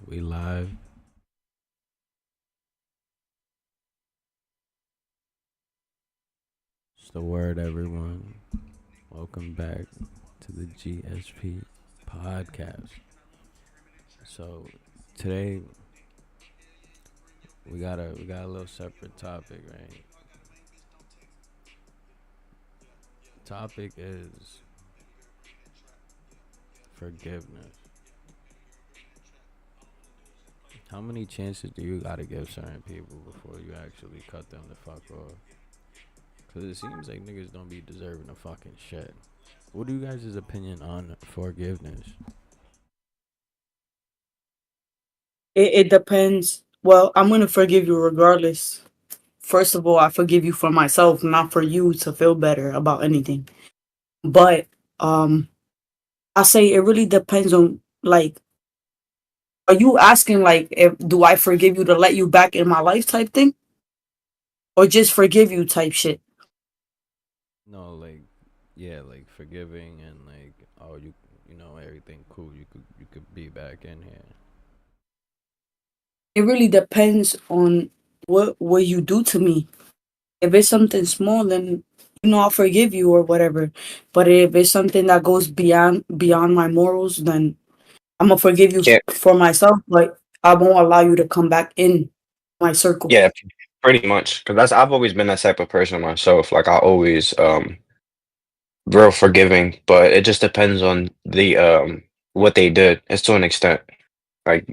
We live. It's the word, everyone. Welcome back to the GSP podcast. So today we got a little separate topic, right? Topic is forgiveness. How many chances do you gotta give certain people before you actually cut them the fuck off? Cause it seems like niggas don't be deserving of fucking shit. What do you guys' opinion on forgiveness? It depends. Well, I'm gonna forgive you regardless. First of all, I forgive you for myself, not for you to feel better about anything. But um, I say it really depends on like, are you asking like, if do I forgive you to let you back in my life type thing, or just forgive you type shit? No, like, yeah, like forgiving and like, oh, you know, everything cool. You could be back in here. It really depends on what you do to me. If it's something small, then I'll forgive you or whatever. But if it's something that goes beyond my morals, then I'm gonna forgive you Yeah, for myself, but I won't allow you to come back in my circle. yeah, pretty much. Because that's I've always been that type of person myself. Like I always real forgiving, but it just depends on the what they did. It's to an extent. Like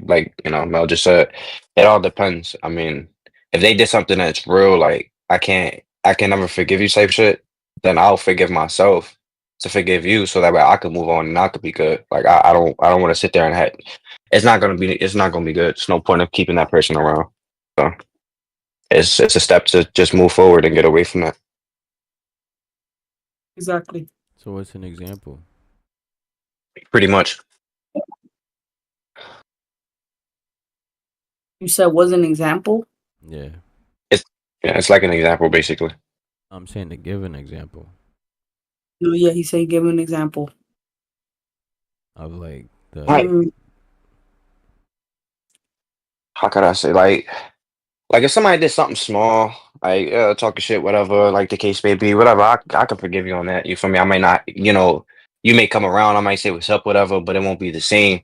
Mel just said, it all depends. I mean, if they did something that's real, like I can never forgive you type shit, then I'll forgive myself to forgive you so that way I can move on and I could be good. Like I don't want to sit there and have it's not gonna be good. It's no point of keeping that person around. So it's a step to just move forward and get away from that. Exactly. So what's an example? Pretty much. You said was an example. Yeah, It's yeah, it's like an example basically. I'm saying to give an example No, yeah, he said give an example. of like the Like Mm, how could I say like if somebody did something small, like talking shit, whatever, like the case may be, whatever, I can forgive you on that. You feel me? I might not, you may come around, I might say what's up, whatever, but it won't be the same.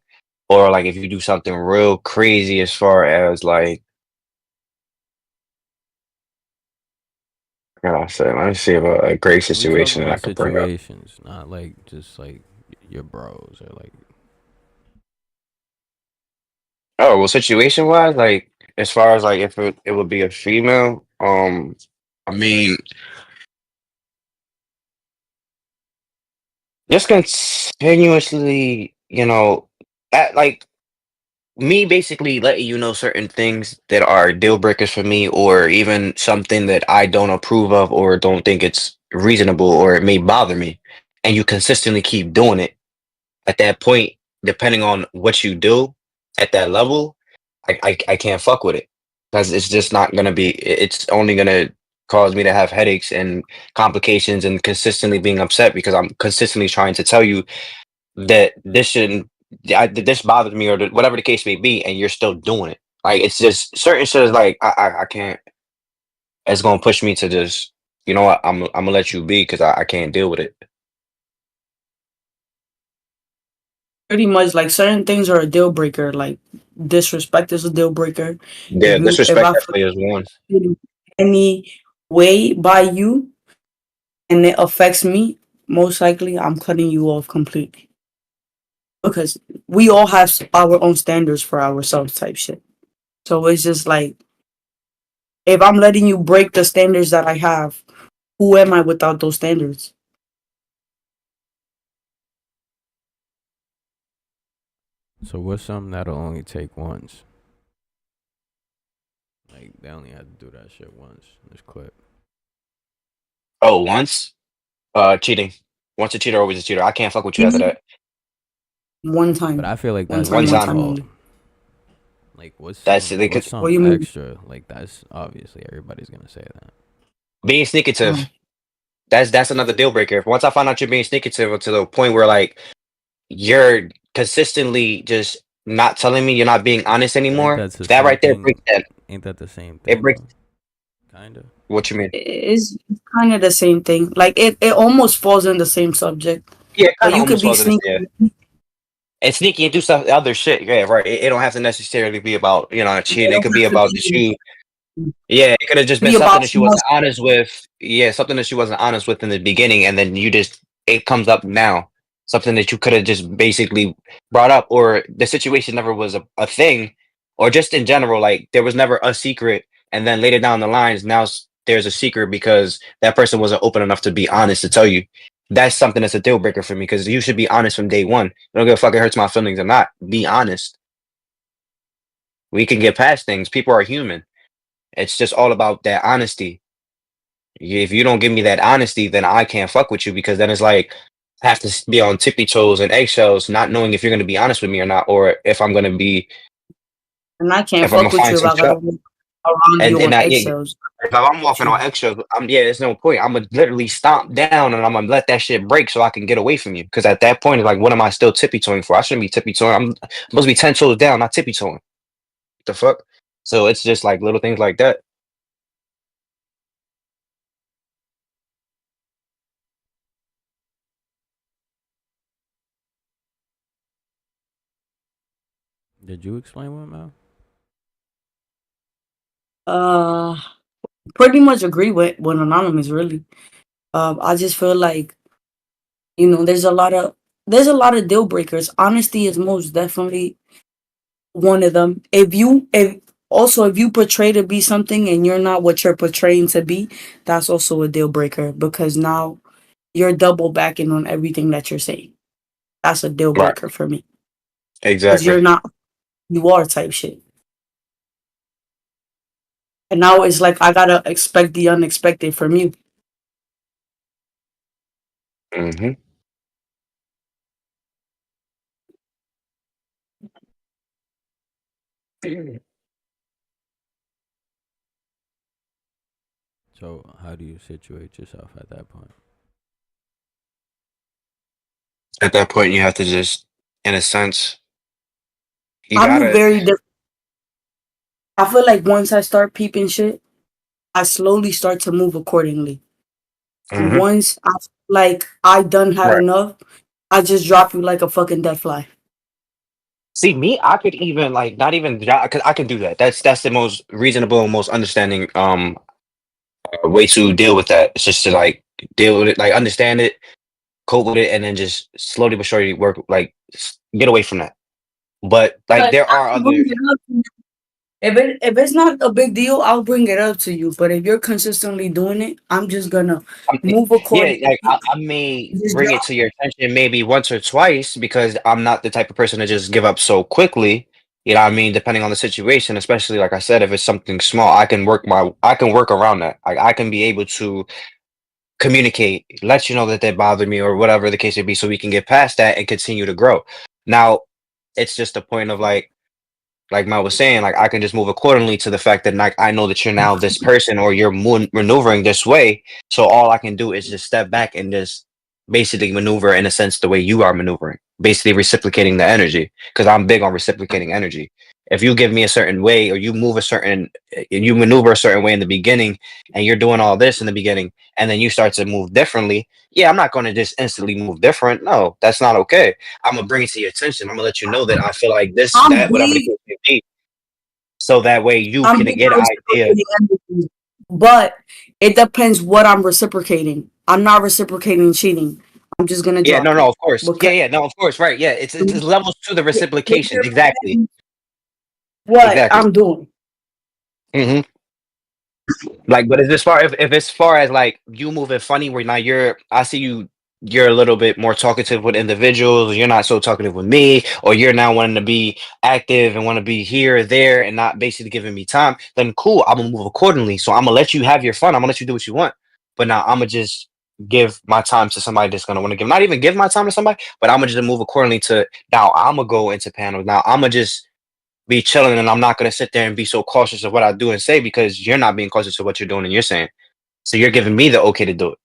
Or like if you do something real crazy as far as like, how can I say? Let me see if a great we talking situation that I about could bring up. situations, not like just like your bros or like Oh well, situation wise, like as far as like if it would be a female, I mean, just continuously, at like me basically letting you know certain things that are deal breakers for me, or even something that I don't approve of or don't think it's reasonable or it may bother me, and you consistently keep doing it. At that point, depending on what you do at that level, I can't fuck with it because it's just not gonna be. It's only gonna cause me to have headaches and complications and consistently being upset because I'm consistently trying to tell you that this shouldn't that this bothers me or whatever the case may be, and you're still doing it. Like it's just certain shit is like I can't. It's gonna push me to just you know what I'm gonna let you be because I can't deal with it. Pretty much like certain things are a deal breaker. Like disrespect is a deal breaker. Yeah, If disrespect I definitely feel is one. any way by you and it affects me, most likely I'm cutting you off completely because we all have our own standards for ourselves type shit. So it's just like if I'm letting you break the standards that I have, who am I without those standards? so what's something that'll only take once? Like they only had to do that shit once. In this clip. Oh, once cheating. Once a cheater, always a cheater. I can't fuck with you after Easy. that. One But time. I feel like One that's time, One one time. time default. only. Like That's it. what's What do some you mean? extra? Like that's obviously everybody's gonna say that. Being sneakative. Um, That's another deal breaker. Once I find out you're being sneakative to the point where like you're consistently just not telling me you're not being honest Ain't anymore, that the that same right there thing? breaks that. Ain't that the same It thing breaks. though? Kinda. What you mean? It's kind of the same thing. Like it almost falls in the same subject. Yeah, it But kind of you could almost be falls in this. sneaky. Yeah, and sneaky and do stuff other shit. Yeah, right. It don't have to necessarily be about cheating. It It don't could be have to about that be, you. Yeah, it could have just been be something about that she small wasn't stuff. honest with. Yeah, something that she wasn't honest with in the beginning, and then it comes up now. Something that you could have just basically brought up, or the situation never was a thing, or just in general, like there was never a secret, and then later down the lines, now there's a secret because that person wasn't open enough to be honest to tell you. That's something that's a deal breaker for me because you should be honest from day one. I don't give a fuck it hurts my feelings or not. Be honest. We can get past things. People are human. It's just all about that honesty. If you don't give me that honesty, then I can't fuck with you because then it's like I have to be on tippy toes and eggshells, not knowing if you're going to be honest with me or not, or if I'm going to be And I can't if I'm gonna fuck with find you if some I gotta trust. walk around you And on I, yeah, eggshells. if I'm walking on eggshells, there's no point. I'm gonna literally stomp down and I'm gonna let that shit break so I can get away from you. Because at that point, it's like, what am I still tippy toeing for? I shouldn't be tippy toeing. I'm supposed to be 10 toes down, not tippy toeing. The fuck? So it's just like little things like that. Did you explain what, Mal? Uh, Pretty much agree with Anonymous. Really, I just feel like there's a lot of deal breakers. Honesty is most definitely one of them. If you portray to be something and you're not what you're portraying to be, that's also a deal breaker because now you're double backing on everything that you're saying. That's a deal Right. breaker for me because Exactly. you're not you are type shit. And now it's like I gotta expect the unexpected from you. Hmm. So how do you situate yourself at that point? At that point, you have to just, in a sense, you I move gotta. very different. I feel like once I start peeping shit, I slowly start to move accordingly. And Hmm. once I feel like I done had Right. enough, I just drop you like a fucking dead fly. See, me, I could even like not even because I can do that. That's the most reasonable and most understanding way to deal with that. It's just to like deal with it, like understand it, cope with it, and then just slowly but surely work like get away from that. But like But there I are can other. bring it up to you. If it's not a big deal, I'll bring it up to you. But if you're consistently doing it, I'm just gonna move Yeah, like accordingly. I may Just bring it drop. to your attention maybe once or twice because I'm not the type of person to just give up so quickly. You know what I mean? Depending on the situation, especially like I said, if it's something small, I can work around that. Like I can be able to communicate, let you know that they bother me or whatever the case may be, so we can get past that and continue to grow. Now, it's just a point of like Mel was saying, like I can just move accordingly to the fact that like I know that you're now this person or you're maneuvering this way. So all I can do is just step back and just basically maneuver in a sense the way you are maneuvering, basically reciprocating the energy. Because I'm big on reciprocating energy. If you give me a certain way or you maneuver a certain way in the beginning and you're doing all this in the beginning and then you start to move differently, yeah, I'm not going to just instantly move different. No, that's not okay. I'm gonna bring it to your attention. I'm gonna let you know that I feel like this, I'm that, whatever the big. case may be, so that way you I'm can big get on an idea. reciprocating energy, but it depends what I'm reciprocating. I'm not reciprocating cheating. I'm just gonna Yeah, no, drop no, you of course. Yeah, because yeah, no, of course, right. Yeah, it's levels to the if reciprocation. you're Exactly, paying what exactly. I'm doing. Hmm. Like, but is as far if it's far as like you moving funny where now I see you're a little bit more talkative with individuals, you're not so talkative with me, or you're now wanting to be active and want to be here or there and not basically giving me time, then cool, I'm gonna move accordingly. So I'm gonna let you have your fun, I'm gonna let you do what you want. But now I'm gonna just give my time to somebody that's gonna want to give not even give my time to somebody, but I'm gonna just move accordingly to now I'm gonna go into panels. Now I'm gonna just be chilling and I'm not gonna sit there and be so cautious of what I do and say because you're not being cautious of what you're doing and you're saying. So you're giving me the okay to do it.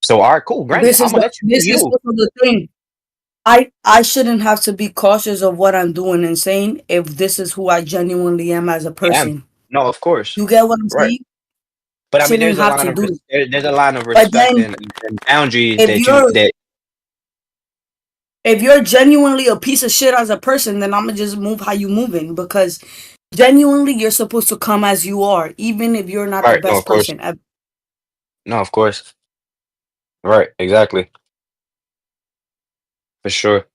So all right, cool, granted. This I'm is gonna let you do this is you. also the thing. I shouldn't have to be cautious of what I'm doing and saying if this is who I genuinely am as a Yeah, person. no, of course, You get what I'm right. saying? But I mean, Shouldn't there's a have line to of do. there's a line of But respect then and boundaries if that you you're that if you're genuinely a piece of shit as a person, then I'm gonna just move how you moving because genuinely you're supposed to come as you are, even if you're not the right. No, of best course, person ever. no, of course, right, exactly, for sure.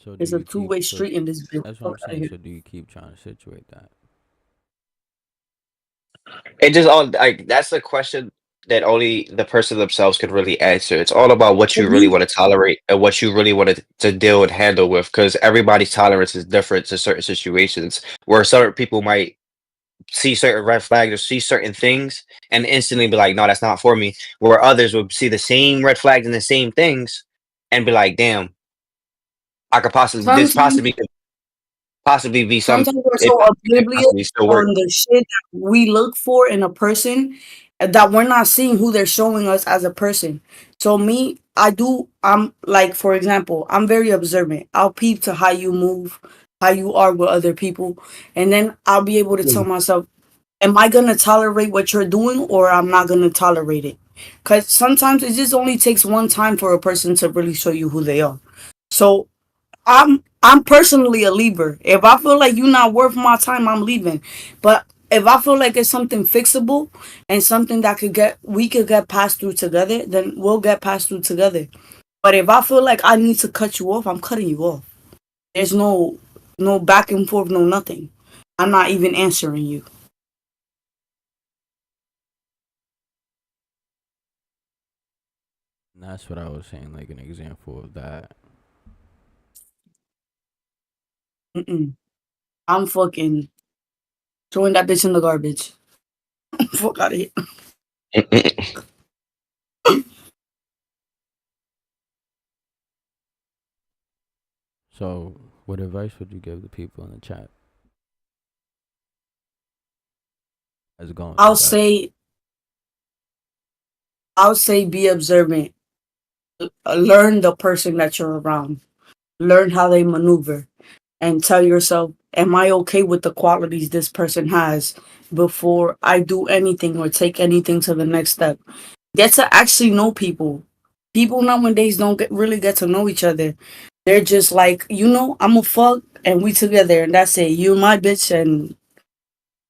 So do It's a you keep two-way so street in this bitch. that's what I'm Fuck out of saying. here. So do you keep trying to situate that? It just all like that's the question that only the person themselves can really answer. It's all about what For you really me, want to tolerate and what you really want to deal and handle with, because everybody's tolerance is different to certain situations. Where certain people might see certain red flags or see certain things and instantly be like, "No, that's not for me." Where others would see the same red flags and the same things and be like, "Damn, I could possibly this sometimes possibly be some sometimes we're it so possibly could oblivious possibly still work." on the shit that we look for in a person that we're not seeing who they're showing us as a person. So me, I'm like, for example, I'm very observant. I'll peep to how you move, how you are with other people, and then I'll be able to tell myself, am I gonna tolerate what you're doing or I'm not gonna tolerate it? Cause sometimes it just only takes one time for a person to really show you who they are. So I'm personally a leaver. If I feel like you're not worth my time, I'm leaving. But if I feel like it's something fixable and something that we could get passed through together, then we'll get passed through together. But if I feel like I need to cut you off, I'm cutting you off. There's no back and forth, no nothing. I'm not even answering you. And that's what I was saying, like an example of that. Mm-mm. I'm fucking throwing that bitch in the garbage. Fuck out of here. So what advice would you give the people in the chat as going I'll through that? say I'll say be observant. Learn the person that you're around. Learn how they maneuver and tell yourself, am I okay with the qualities this person has before I do anything or take anything to the next step? Get to actually know people. People nowadays don't really get to know each other. They're just like, I'm a fuck and we together and that's it. You my bitch and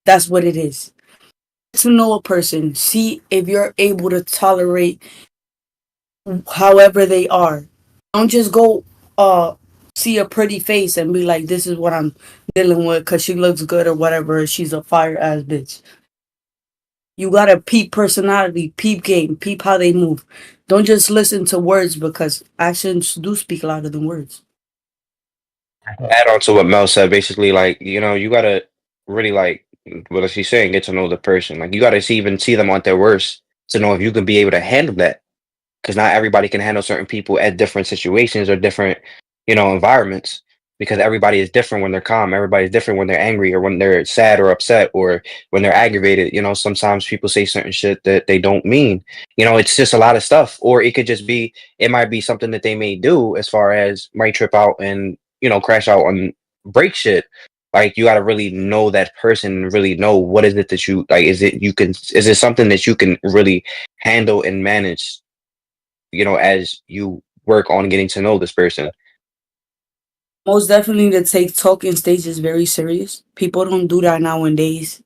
that's what it is. To know a person, see if you're able to tolerate however they are. Don't just go see a pretty face and be like, this is what I'm dealing with because she looks good or whatever. She's a fire ass bitch. You gotta peep personality, peep game, peep how they move. Don't just listen to words because actions do speak louder than words. Add on to what Mel said, basically, like, you gotta really like what she's saying, get to know the person. Like you gotta even see them on their worst to know if you can be able to handle that. Because not everybody can handle certain people at different situations or different, environments. Because everybody is different when they're calm. Everybody's different when they're angry or when they're sad or upset or when they're aggravated. Sometimes people say certain shit that they don't mean. It's just a lot of stuff. Or it could just be, it might be something that they may do as far as might trip out and, crash out on break shit. Like you got to really know that person and really know what is it that you like. Is it something that you can really handle and manage, as you work on getting to know this person. Most definitely to take talking stages very serious. People don't do that nowadays.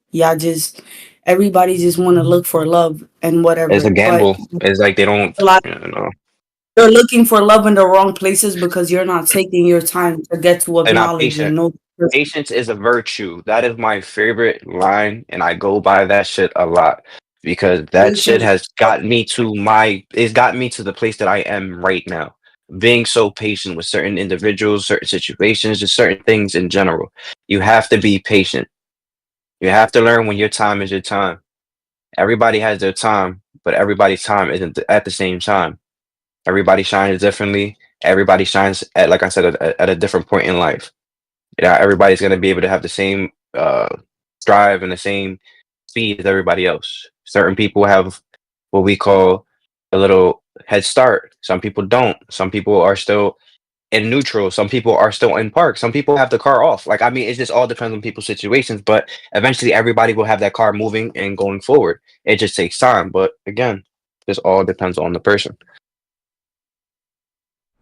Everybody just want to look for love and It's whatever. a But gamble. It's like they don't, a lot you know, you're looking for love in the wrong places because you're not taking your time to get to they're not acknowledge and patient. know the person. Patience is a virtue. That is my favorite line, and I go by that shit a lot because that shit Patience. has it's gotten me to the place that I am right now. Being so patient with certain individuals, certain situations, just certain things in general. You have to be patient. You have to learn when your time is your time. Everybody has their time, but everybody's time isn't at the same time. Everybody shines differently. Everybody shines at, like I said, at a different point in life. Yeah, everybody's gonna be able to have the same drive and the same speed as everybody else. Certain people have what we call a little head start. Some people don't. Some people are still in neutral. Some people are still in park. Some people have the car off. Like, I mean, it just all depends on people's situations. But eventually, everybody will have that car moving and going forward. It just takes time. But again, this all depends on the person.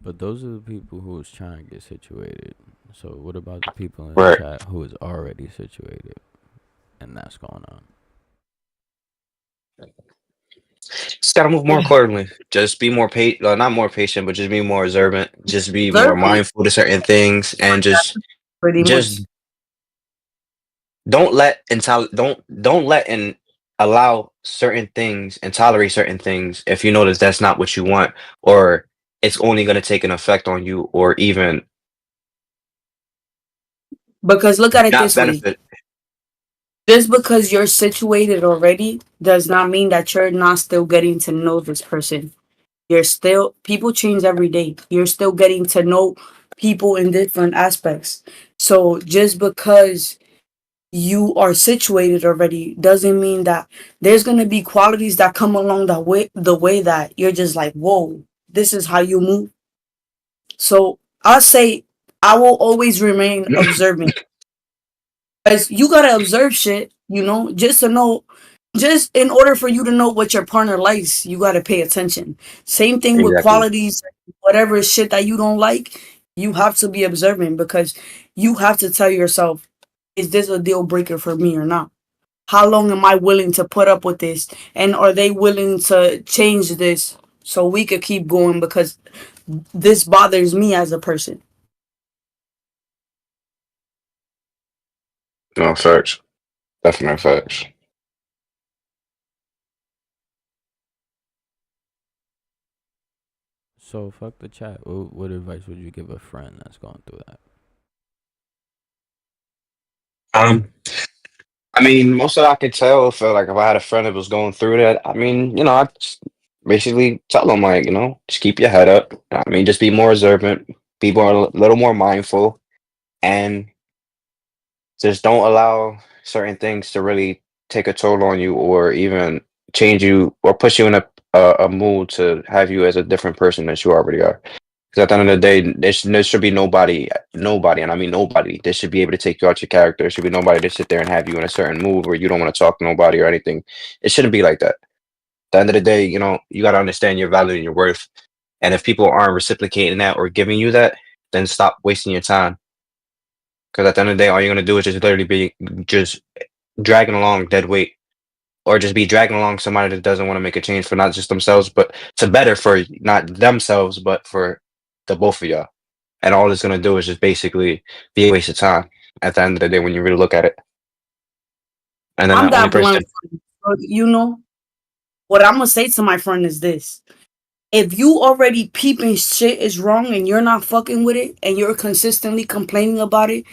But those are the people who is trying to get situated. So what about the people in the Right. chat who is already situated and that's going on? Just gotta move more accordingly. Just be more not more patient, but just be more observant. Just be more Observant, mindful to certain things, and pretty just much. don't let and allow certain things and tolerate certain things if you notice that's not what you want, or it's only gonna take an effect on you, or even Because look at it not this way. benefit. Just because you're situated already does not mean that you're not still getting to know this person. You're still, people change every day. You're still getting to know people in different aspects. So just because you are situated already doesn't mean that there's going to be qualities that come along that way, the way that you're just like, whoa, this is how you move. So I'll say I will always remain observant. Because you gotta observe shit, just to know, just in order for you to know what your partner likes, you gotta pay attention. Same thing with Exactly. qualities, whatever shit that you don't like, you have to be observant because you have to tell yourself, is this a deal breaker for me or not? How long am I willing to put up with this? And are they willing to change this so we could keep going because this bothers me as a person? No facts. Definite facts. So fuck the chat. What advice would you give a friend that's going through that? Um, I mean, most of that I could tell if like if I had a friend that was going through that, I mean, I just basically tell them like, just keep your head up. I mean, just be more observant, be more a little more mindful, and just don't allow certain things to really take a toll on you or even change you or push you in a mood to have you as a different person that you already are. Because at the end of the day, there should be nobody, and I mean nobody, that should be able to take you out your character. There should be nobody to sit there and have you in a certain mood where you don't want to talk to nobody or anything. It shouldn't be like that. At the end of the day, you got to understand your value and your worth. And if people aren't reciprocating that or giving you that, then stop wasting your time. Because at the end of the day, all you're gonna do is just literally be just dragging along dead weight, or just be dragging along somebody that doesn't want to make a change for not just themselves, but to better for not themselves, but for the both of y'all. And all it's gonna do is just basically be a waste of time at the end of the day when you really look at it. And then I'm the only that person, blunt. So, what I'm gonna say to my friend is this: if you already peeping shit is wrong and you're not fucking with it and you're consistently complaining about it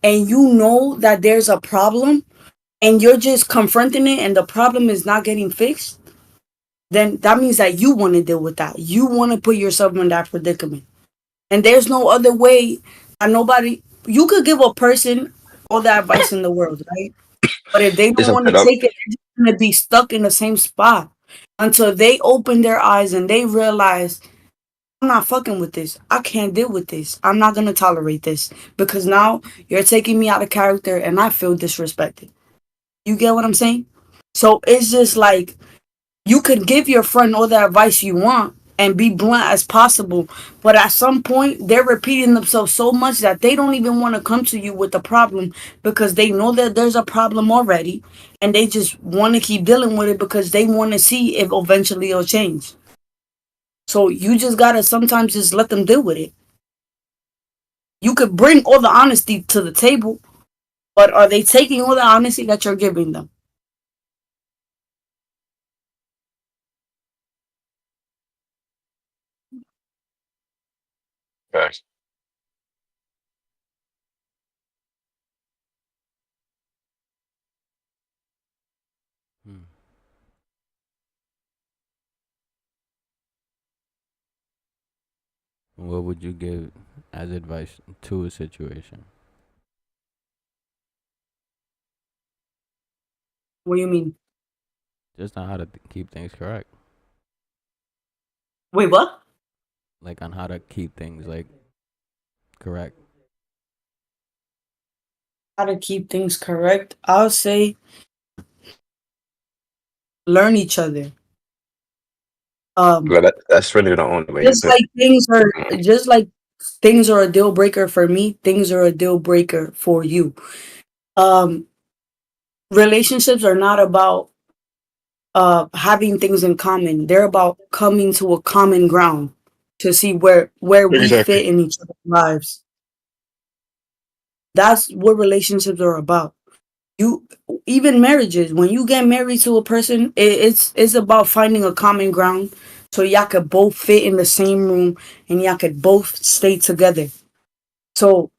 and you know that there's a problem and you're just confronting it and the problem is not getting fixed, then that means that you want to deal with that. You want to put yourself in that predicament. And there's no other way that nobody, you could give a person all the advice in the world, right? But if they just don't sum want to it up. take it, they're just going to be stuck in the same spot until they open their eyes and they realize, I'm not fucking with this. I can't deal with this. I'm not going to tolerate this because now you're taking me out of character and I feel disrespected. You get what I'm saying? So it's just like you could give your friend all the advice you want and be blunt as possible, but at some point they're repeating themselves so much that they don't even want to come to you with the problem because they know that there's a problem already and they just want to keep dealing with it because they want to see if eventually it'll change. So you just gotta sometimes just let them deal with it. You could bring all the honesty to the table, but are they taking all the honesty that you're giving them? Facts. Hmm. What would you give as advice to a situation? What do you mean? Just on how to keep things correct. Wait, what? Like on how to keep things like correct. How to keep things correct? I'll say learn each other. Um, But that's really the only way you just could. like just like things are a deal breaker for me, things are a deal breaker for you. Um, Relationships are not about having things in common. They're about coming to a common ground to see where we Exactly. fit in each other's lives. That's what relationships are about. You Even marriages, when you get married to a person, it's about finding a common ground so y'all could both fit in the same room and y'all could both stay together. So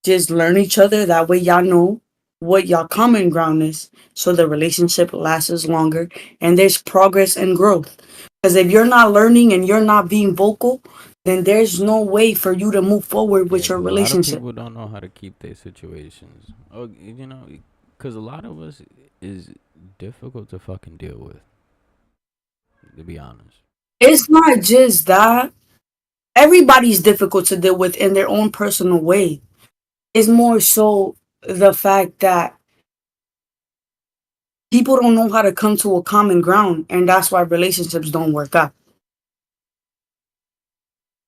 just learn each other. That way y'all know what y'all common ground is so the relationship lasts longer and there's progress and growth. Because if you're not learning and you're not being vocal, then there's no way for you to move forward Yeah, with your because a lot of relationship. people don't know how to keep their situations. Oh, because a lot of us is difficult to fucking deal with. To be honest. It's not just that. Everybody's difficult to deal with in their own personal way. It's more so the fact that people don't know how to come to a common ground, and that's why relationships don't work out.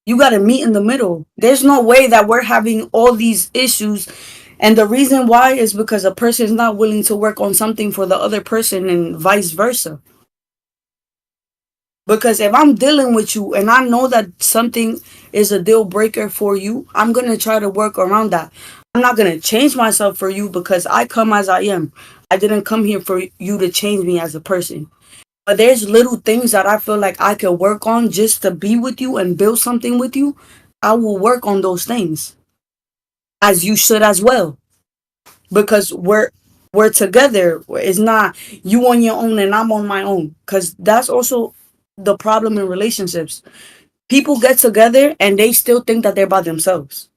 You got to meet in the middle. There's no way that we're having all these issues, and the reason why is because a person is not willing to work on something for the other person, and vice versa. Because if I'm dealing with you and I know that something is a deal breaker for you, I'm going to try to work around that. I'm not going to change myself for you because I come as I am. I didn't come here for you to change me as a person. But there's little things that I feel like I could work on just to be with you and build something with you. I will work on those things as you should as well because we're together. It's not you on your own and I'm on my own because that's also the problem in relationships. People get together and they still think that they're by themselves.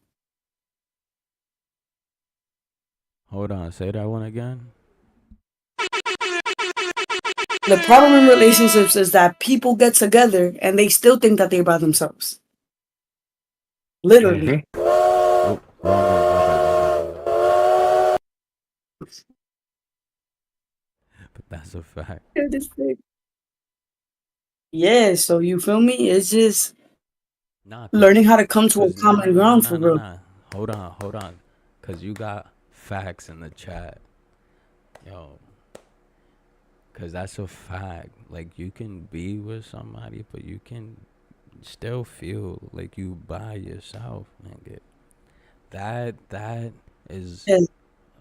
Hold on, say that one again. The problem in relationships is that people get together and they still think that they're by themselves. Literally. Hmm. Oh, wrong one. My bad. But that's a fact. Yeah, so you feel me? It's just Nah, learning how to come to a nah, common ground for real. Hold on. Cause you got facts in the chat. Yo, cause that's a fact. Like you can be with somebody, but you can still feel like you by yourself, nigga. That is Yeah.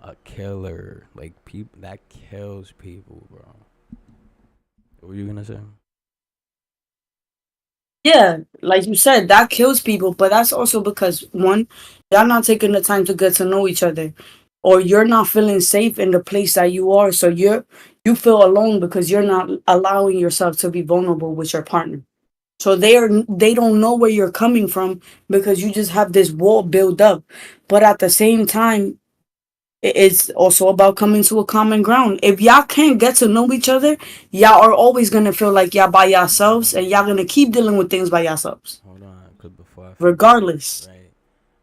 a killer. Like people that kills people, bro. What were you gonna say? Yeah, like you said, that kills people, but that's also because one, y'all not taking the time to get to know each other, or you're not feeling safe in the place that you are, so you feel alone because you're not allowing yourself to be vulnerable with your partner. So they don't know where you're coming from because you just have this wall built up. But at the same time, it's also about coming to a common ground. If y'all can't get to know each other, y'all are always gonna feel like y'all by yourselves and y'all gonna keep dealing with things by yourselves. Hold on, cause before I forget, Regardless. right?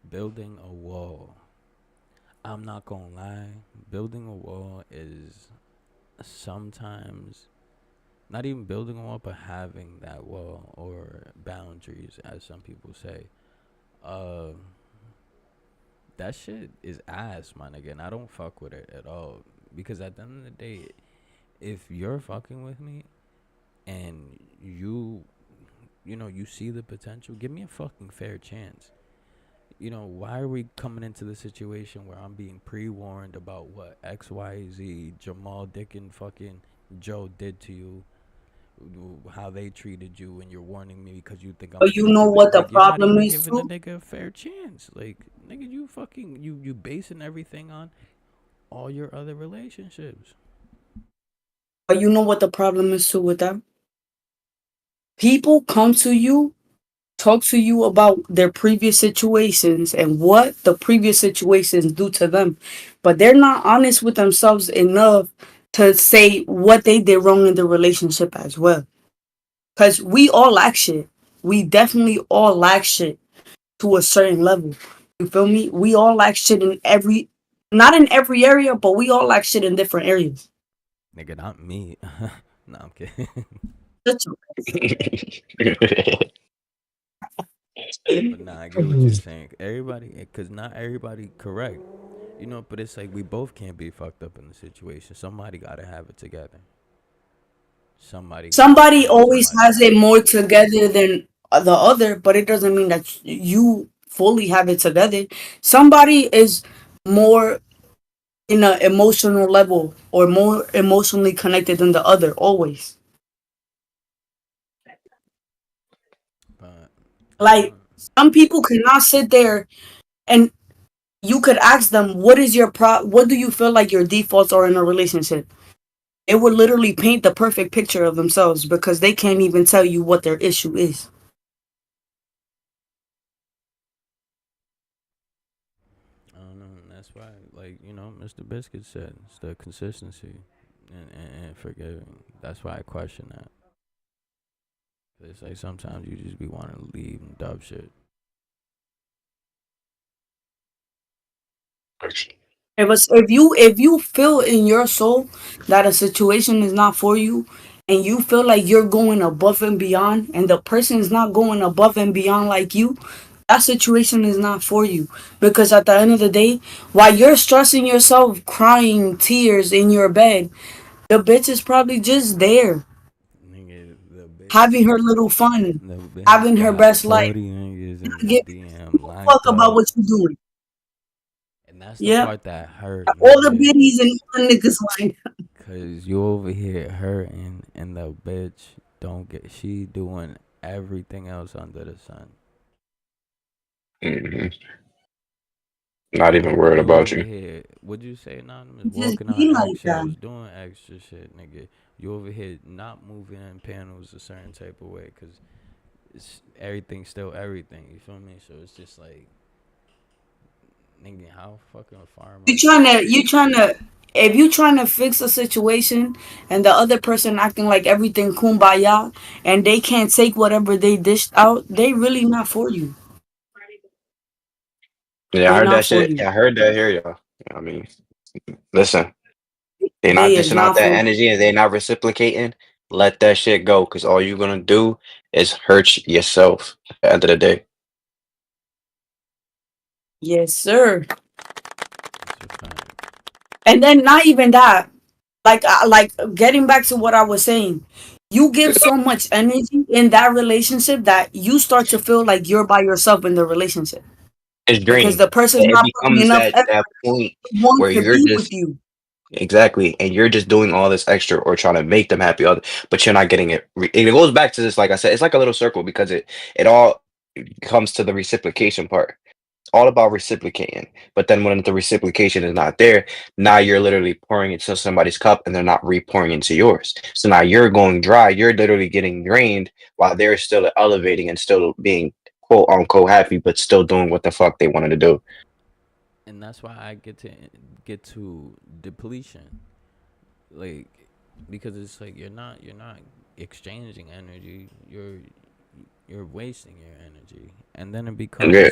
Building a wall. I'm not gonna lie. Building a wall is sometimes not even building a wall, but having that wall or boundaries, as some people say. Uh, that shit is ass, my nigga, and I don't fuck with it at all. Because at the end of the day, if you're fucking with me and you see the potential, give me a fucking fair chance. Why are we coming into the situation where I'm being pre-warned about what XYZ, Jamal, Dick, and fucking Joe did to you, how they treated you, and you're warning me because you think I'm But you finna know give it. what the Like, you're not problem even is giving the too? nigga a fair chance. Like, nigga, you fucking, you basing everything on all your other relationships. But you know what the problem is too with that? People come to you talk to you about their previous situations and what the previous situations do to them, but they're not honest with themselves enough to say what they did wrong in the relationship as well. Because we all lack shit. We definitely all lack shit to a certain level. You feel me? We all lack shit in every, not in every area, but we all lack shit in different areas. Nigga, not me. No, I'm kidding. Shut your But nah, I get what you're saying. Everybody, cause not everybody correct. You know, but it's like we both can't be fucked up in the situation. Somebody gotta have it together. Somebody gotta Somebody feel always somebody has else. it more together than the other, but it doesn't mean that you fully have it together. Somebody is more in an emotional level or more emotionally connected than the other, always. But I Like, don't. some people cannot sit there and you could ask them, what do you feel like your defaults are in a relationship? It would literally paint the perfect picture of themselves because they can't even tell you what their issue is. I don't know. And that's why, like Mr. Biscuit said, it's the consistency and forgiving. That's why I question that. It's like sometimes you just be wanting to leave and dub shit. If you feel in your soul that a situation is not for you and you feel like you're going above and beyond and the person is not going above and beyond like you, that situation is not for you. Because at the end of the day, while you're stressing yourself, crying tears in your bed, the bitch is probably just there, Nigga, the bitch, having her little fun, the bitch having her got best life, 40 niggas in not the giving DM a fuck locked about up. what you're doing. And that's the Yeah. part that hurt, All the nigga. biddies and all the niggas like, Cause you over here hurting and the bitch don't get, she doing everything else under the sun. Mhm. Not even worried You about over you. here, would you say anonymous, just walking on be like that. eggshells, doing extra shit, nigga. You over here not moving in panels a certain type of way, cause it's everything still everything. You feel me? So it's just like, nigga, how fucking far am I supposed to You go? trying to if you trying to fix a situation and the other person acting like everything kumbaya and they can't take whatever they dished out, they really not for you. Yeah, I They heard not that for shit. you. Yeah, I heard that here, y'all. I mean, listen, they're not They is dishing out not that for you. energy and they're not reciprocating. Let that shit go, cause all you're gonna do is hurt yourself at the end of the day. Yes, sir. That's a fact. And then not even that. Like getting back to what I was saying. You give so much energy in that relationship that you start to feel like you're by yourself in the relationship It's because draining. the person's It not putting becomes enough that effort that point to want where to you're be with just you. exactly, and you're just doing all this extra or trying to make them happy, other, but you're not getting it. And it goes back to this, like I said, it's like a little circle because it all comes to the reciprocation part. It's all about reciprocating. But then when the reciprocation is not there, now you're literally pouring into somebody's cup and they're not re-pouring into yours. So now you're going dry. You're literally getting drained while they're still elevating and still being quote unquote happy, but still doing what the fuck they wanted to do. And that's why I get to depletion, like, because it's like you're not exchanging energy. You're wasting your energy, and then Yeah,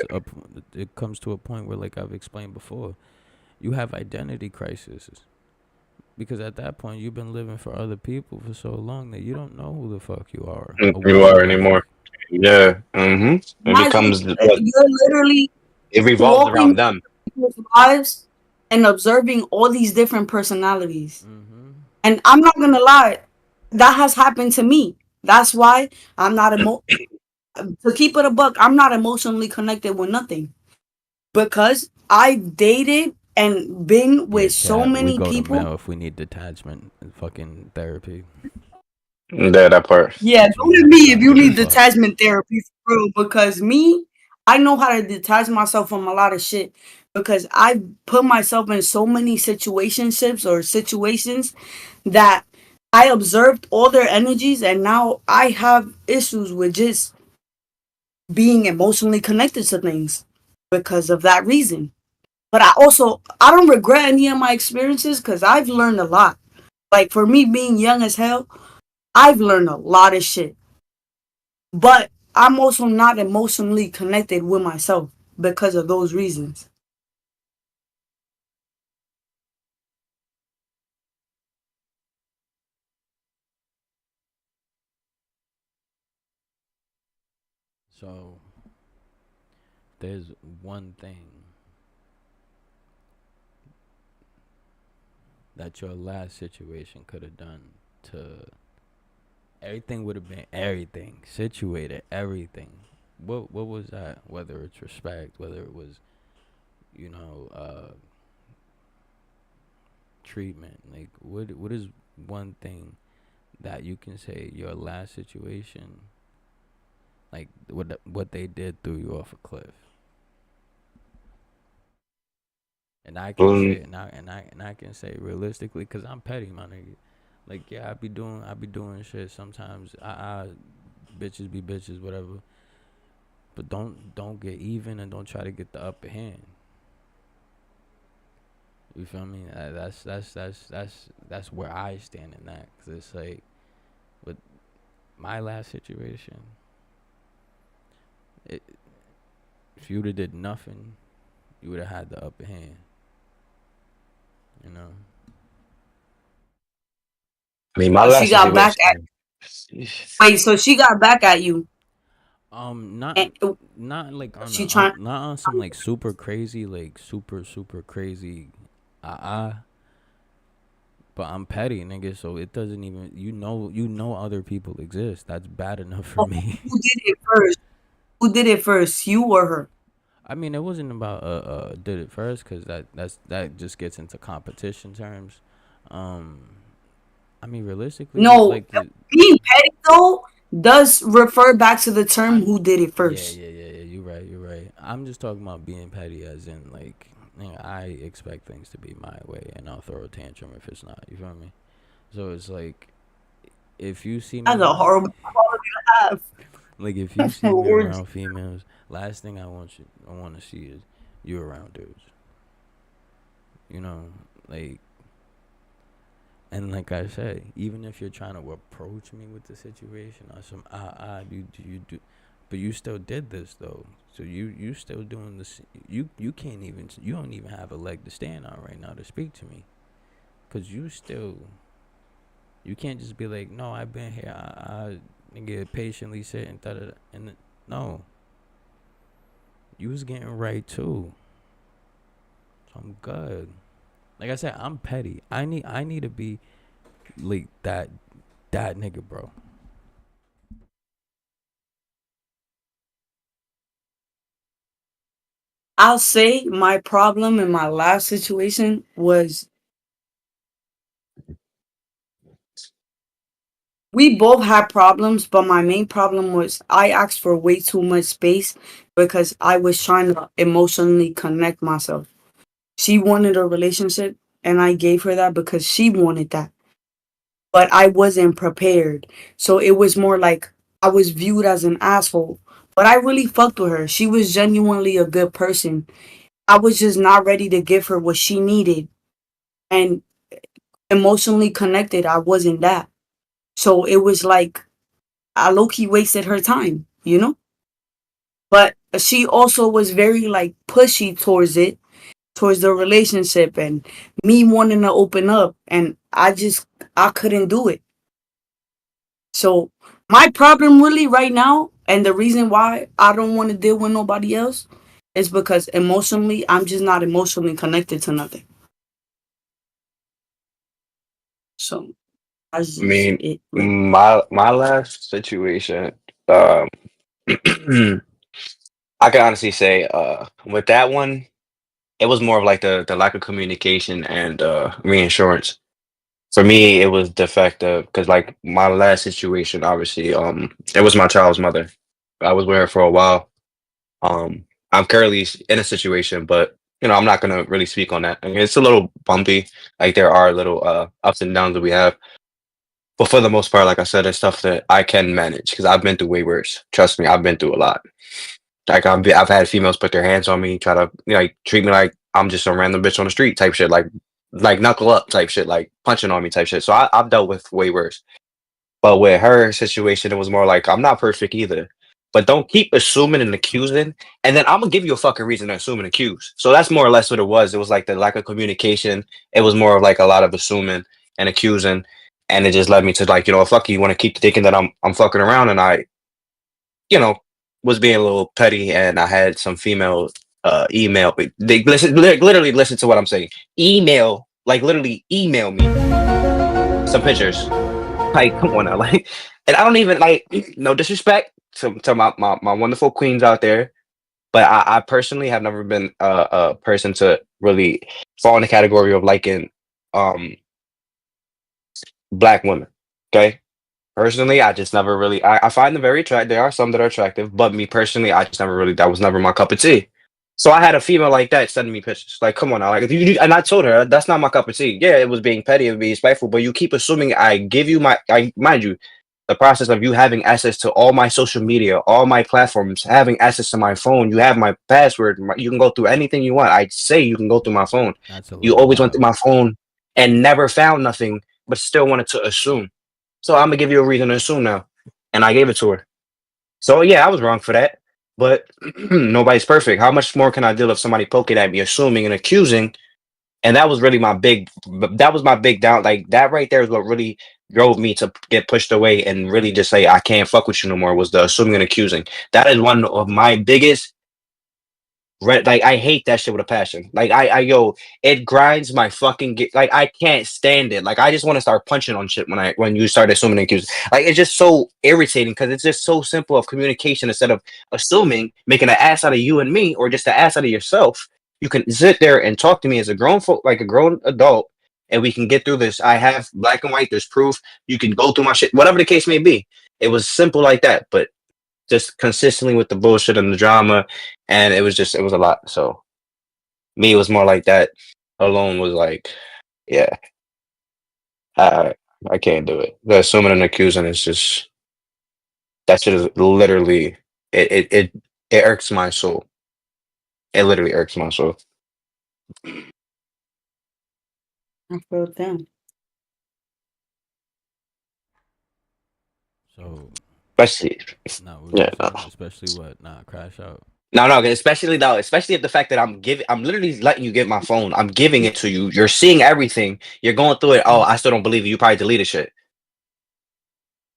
it comes to a point where, like I've explained before, you have identity crises because at that point you've been living for other people for so long that you don't know who the fuck you are or you what you are like. anymore. Yeah. It Imagine becomes what you're literally it revolves walking around them. people's lives and observing all these different personalities. Mm-hmm. And I'm not gonna lie, that has happened to me. That's why I'm not to keep it a buck. I'm not emotionally connected with nothing because I've dated and been Yeah, with so chat. We many go to people. Mel if we need detachment and fucking therapy. Yeah, that part. Yeah, Teach go me to how to me if not you give a need fuck. detachment therapy for real. Because me, I know how to detach myself from a lot of shit. Because I've put myself in so many situationships or situations that I observed all their energies, and now I have issues with just being emotionally connected to things because of that reason. But I don't regret any of my experiences because I've learned a lot. Like for me being young as hell, I've learned a lot of shit. But I'm also not emotionally connected with myself because of those reasons. So there's one thing that your last situation could have done to everything would have been everything situated everything. What was that? Whether it's respect, whether it was you know treatment. Like what is one thing that you can say your last situation, like what they did threw you off a cliff? And I can say Um, it, and I can say realistically, cause I'm petty, my nigga. Like yeah, I be doing shit sometimes. I bitches be bitches, whatever. But don't get even and don't try to get the upper hand. You feel me? That's where I stand in that. Cause it's like with my last situation, it, if you would have did nothing, you would have had the upper hand. You know. I mean, my She last got back at situation. wait, so she got back at you Not and not like on she the trying not on some like super crazy like super crazy. Uh But I'm petty, nigga. So it doesn't even you know other people exist. That's bad enough for oh, me. who did it first? Who did it first? You or her? I mean, it wasn't about did it first because that just gets into competition terms. Um, I mean, realistically, No, like the being petty though does refer back to the term I who did it yeah first. yeah yeah yeah. You're right. You're right. I'm just talking about being petty, as in like nigga, I expect things to be my way, and I'll throw a tantrum if it's not. You feel me? So it's like if you see That's me a horrible quality to like if you see have. me Words. around females, last thing I want to see is you around dudes. You know, like and like I said, even if you're trying to approach me with the situation or some you do, but you still did this though. So you still doing this. You can't even you don't even have a leg to stand on right now to speak to me, cause you still you can't just be like no I've been here I get patiently sitting and no you was getting right too. So I'm good. Like I said, I'm petty. I need to be like that nigga, bro. I'll say my problem in my last situation was we both had problems, but my main problem was I asked for way too much space because I was trying to emotionally connect myself. She wanted a relationship, and I gave her that because she wanted that. But I wasn't prepared. So it was more like I was viewed as an asshole. But I really fucked with her. She was genuinely a good person. I was just not ready to give her what she needed. And emotionally connected, I wasn't that. So it was like I low key wasted her time, you know? But she also was very like pushy towards it, towards the relationship and me wanting to open up. And I couldn't do it. So my problem really right now, and the reason why I don't want to deal with nobody else is because emotionally, I'm just not emotionally connected to nothing. So that's I just mean, it, really. my last situation. Um, I can honestly say, with that one, it was more of like the lack of communication and reassurance. For me, it was defective because like my last situation, obviously, it was my child's mother. I was with her for a while. Um, I'm currently in a situation, but I'm not gonna really speak on that. I mean, it's a little bumpy. Like there are little ups and downs that we have. But for the most part, like I said, it's stuff that I can manage because I've been through way worse. Trust me, I've been through a lot. Like I've had females put their hands on me, try to like treat me like I'm just some random bitch on the street type shit, like knuckle up type shit, like punching on me type shit. So I've dealt with way worse. But with her situation, it was more like I'm not perfect either. But don't keep assuming and accusing, and then I'm gonna give you a fucking reason to assume and accuse. So that's more or less what it was. It was like the lack of communication. It was more of like a lot of assuming and accusing, and it just led me to like, fuck you. You want to keep thinking that I'm fucking around, and I, you know, was being a little petty, and I had some female email. They literally listen to what I'm saying. Email, like literally email me some pictures. Like, come on now, like, and I don't even like, no disrespect to my wonderful queens out there, but I personally have never been a person to really fall in the category of liking um black women. Okay, personally, I just never really. I find them very attractive. There are some that are attractive, but me personally, I just never really. That was never my cup of tea. So I had a female like that sending me pictures. Like, come on now, like, and I told her that's not my cup of tea. Yeah, it was being petty, it was being spiteful, but you keep assuming I give you I mind you, the process of you having access to all my social media, all my platforms, having access to my phone. You have my password. You can go through anything you want. I say you can go through my phone. That's a You little always went through wild. my phone and never found nothing, but still wanted to assume. So I'm gonna give you a reason to assume now, and I gave it to her. So yeah, I was wrong for that, but nobody's perfect. How much more can I deal if somebody poking at me, assuming and accusing? And that was really that was my big down. Like that right there is what really drove me to get pushed away and really just say I can't fuck with you no more. Was the assuming and accusing. That is one of my biggest like I hate that shit with a passion. Like yo, it grinds my fucking like I can't stand it. Like I just want to start punching on shit when you start assuming and accusing. Like it's just so irritating because it's just so simple of communication instead of assuming, making an ass out of you and me, or just an ass out of yourself. You can sit there and talk to me as a grown folk, like a grown adult, and we can get through this. I have black and white. There's proof. You can go through my shit, whatever the case may be. It was simple like that, but just consistently with the bullshit and the drama, and it was a lot. So me, it was more like that alone was like, yeah, I I can't do it. The assuming and accusing is just that shit is literally it irks my soul. It literally irks my soul. I feel that. So, Especially, nah, what was yeah, you no. saying? Especially what? Nah, crash out. No, especially though, especially if the fact that I'm literally letting you get my phone. I'm giving it to you. You're seeing everything. You're going through it. Oh, I still don't believe you. You probably deleted shit.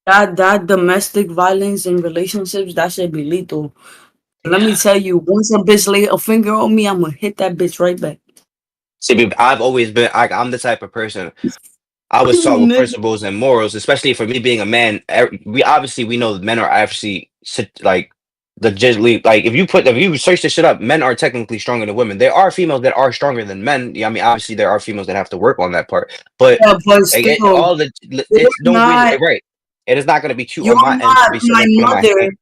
That domestic violence in relationships, that should be lethal. Let me Yeah. tell you, once a bitch lay a finger on me, I'm gonna hit that bitch right back. See, I've always been. I'm the type of person. I was taught with Nigga. principles and morals, especially for me being a man. We know that men are actually like legitimately like if you search this shit up, men are technically stronger than women. There are females that are stronger than men. Yeah, I mean, obviously there are females that have to work on that part, but Yeah, but like, still, you're it's no reason. not Right? It is not going to be cute you're on my end to not be sitting my there putting my mother. hand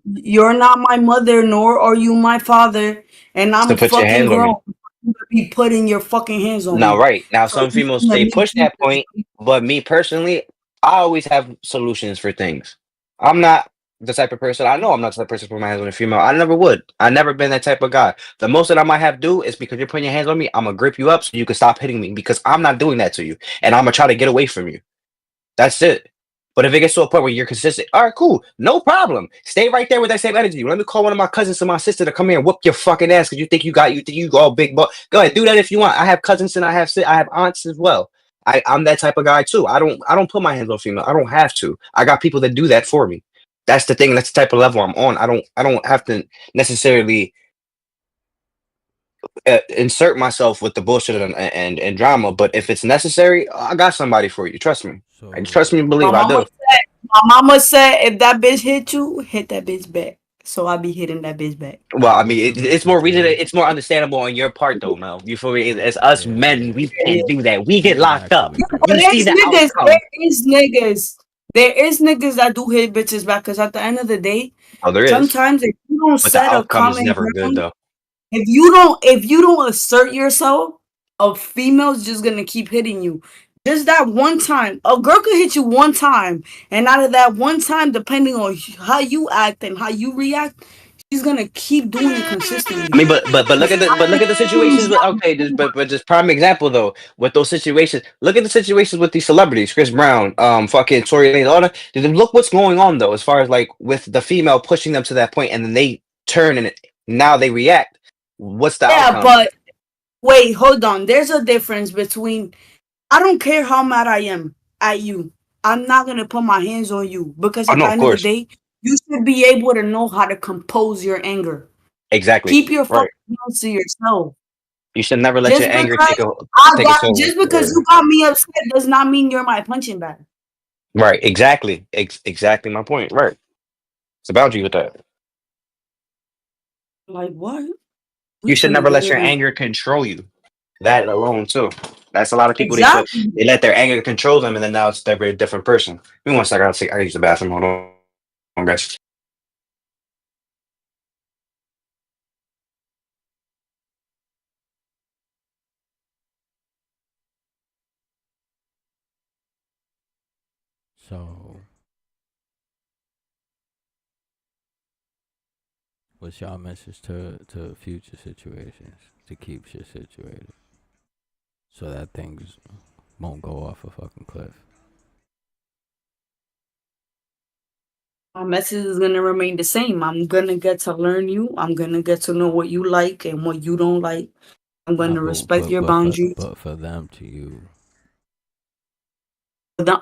You're not my mother, nor are you my father, and to I'm put your fucking hands on grown. me. You to be putting your fucking hands on Now, me. right now, So some you females gonna they need push that point, but me personally, I always have solutions for things. I'm not the type of person. I know I'm not the type of person to put my hands on a female. I never would. I never been that type of guy. The most that I might have to do is because you're putting your hands on me, I'm gonna grip you up so you can stop hitting me because I'm not doing that to you, and I'm gonna try to get away from you. That's it. But if it gets to a point where you're consistent, all right, cool, no problem. Stay right there with that same energy. Let me call one of my cousins or my sister to come here and whoop your fucking ass because you think you all big. But go ahead, do that if you want. I have cousins and I have aunts as well. I'm that type of guy too. I don't put my hands on female. I don't have to. I got people that do that for me. That's the thing. That's the type of level I'm on. I don't have to necessarily insert myself with the bullshit and drama. But if it's necessary, I got somebody for you. Trust me. And trust So, me, My believe I mama do. said, my mama said, if that bitch hit you, hit that bitch back. So I be hitting that bitch back. Well, I mean, what's the it's more reason. percentage? It's more understandable on your part, though, Mel. You feel me? As us Yeah, men, yeah, we yeah. can't do that. We get We can locked up. actually do But You that. see there's the niggas, outcome. there is niggas that do hit bitches back. Cause at the end of the day, Oh, there is, sometimes if you don't but the set a outcome is common never good, ground, though. if you don't assert yourself, a female's just gonna keep hitting you. Just that one time. A girl could hit you one time, and out of that one time, depending on how you act and how you react, she's gonna keep doing it I consistently. mean, but look at the situations with okay, but just prime example though with those situations. Look at the situations with these celebrities, Chris Brown, fucking Tory Lanez, all that. Look what's going on though, as far as like with the female pushing them to that point, and then they turn and now they react. What's the Yeah, outcome? but wait, hold on. There's a difference between I don't care how mad I am at you. I'm not gonna put my hands on you because Oh at no, the of end of the course, day, you should be able to know how to compose your anger. exactly, Keep your right. fucking hands to yourself. You should never let your Just anger because take its over. just because you got me upset does not mean you're my punching bag. Right, exactly, exactly my point. Right, it's a boundary with that. Like what? We You should finna never get let it your in. anger control you. That alone too. That's a lot of people. Exactly. They let their anger control them, and then now it's they're a very different person. Give me one second. I use the bathroom. Hold on, guys. So, what's y'all message to future situations to keep shit situated so that things won't go off a fucking cliff? My message is gonna remain the same. I'm gonna get to learn you. I'm gonna get to know what you like and what you don't like. I'm Nah, gonna respect your boundaries. but for them to you,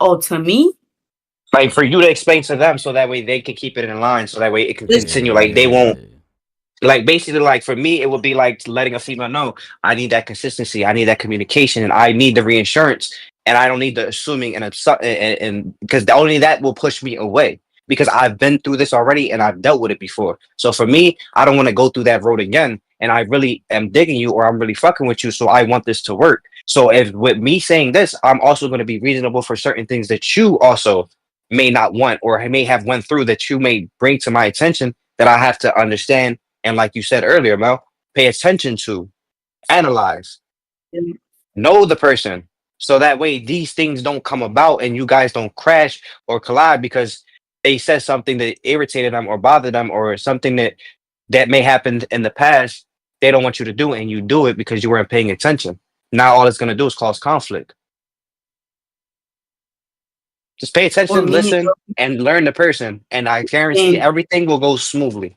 Oh, to me, Like for you to explain to them, so that way they can keep it in line, so that way it can this continue. Like they won't. yeah, Like basically, like for me, it would be like letting a female know I need that consistency, I need that communication, and I need the reinsurance, and I don't need the assuming and because only that will push me away because I've been through this already and I've dealt with it before. So for me, I don't want to go through that road again, and I really am digging you or I'm really fucking with you, so I want this to work. So if with me saying this, I'm also going to be reasonable for certain things that you also may not want or may have went through that you may bring to my attention that I have to understand and like you said earlier, Mel, pay attention to, analyze, know the person. So that way these things don't come about and you guys don't crash or collide because they said something that irritated them or bothered them or something that may happen in the past. They don't want you to do it and you do it because you weren't paying attention. Now all it's gonna do is cause conflict. Just pay for attention, me, listen, and learn the person, and I guarantee and everything will go smoothly.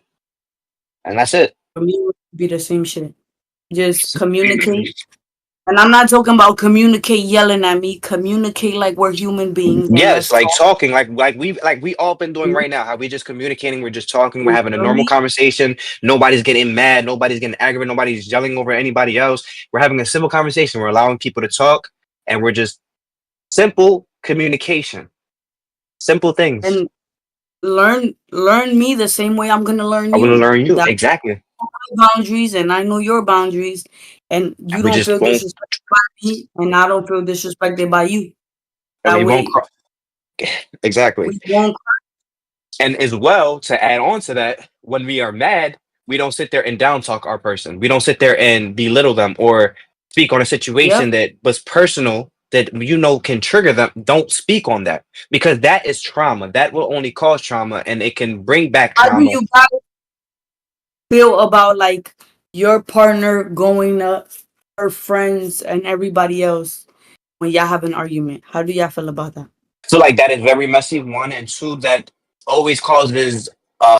And that's it. for me, it would be the same shit. Just communicate. And I'm not talking about communicate yelling at me. Communicate like we're human beings and Yes, let's like talk. talking, like we all been doing right now. How we just communicating, we're just talking, we're You having a feel normal me? conversation. Nobody's getting mad, nobody's getting aggravated, nobody's yelling over anybody else. We're having a civil conversation. We're allowing people to talk, and we're just simple communication, simple things. And learn me the same way I'm gonna learn I'm gonna you. learn you That's exactly, my boundaries and I know your boundaries and you and we don't just feel won't, disrespected by me and I don't feel disrespected by you. and That we won't way exactly. we won't. And as well, to add on to that, when we are mad, we don't sit there and down talk our person. We don't sit there and belittle them or speak on a Yep. situation that was personal that you know can trigger them. Don't speak on that because that is trauma. That will only cause trauma and it can bring back How do trauma. you guys feel about like your partner going to her friends and everybody else when y'all have an argument? How do y'all feel about that? So like that is very messy. One and two, that always causes uh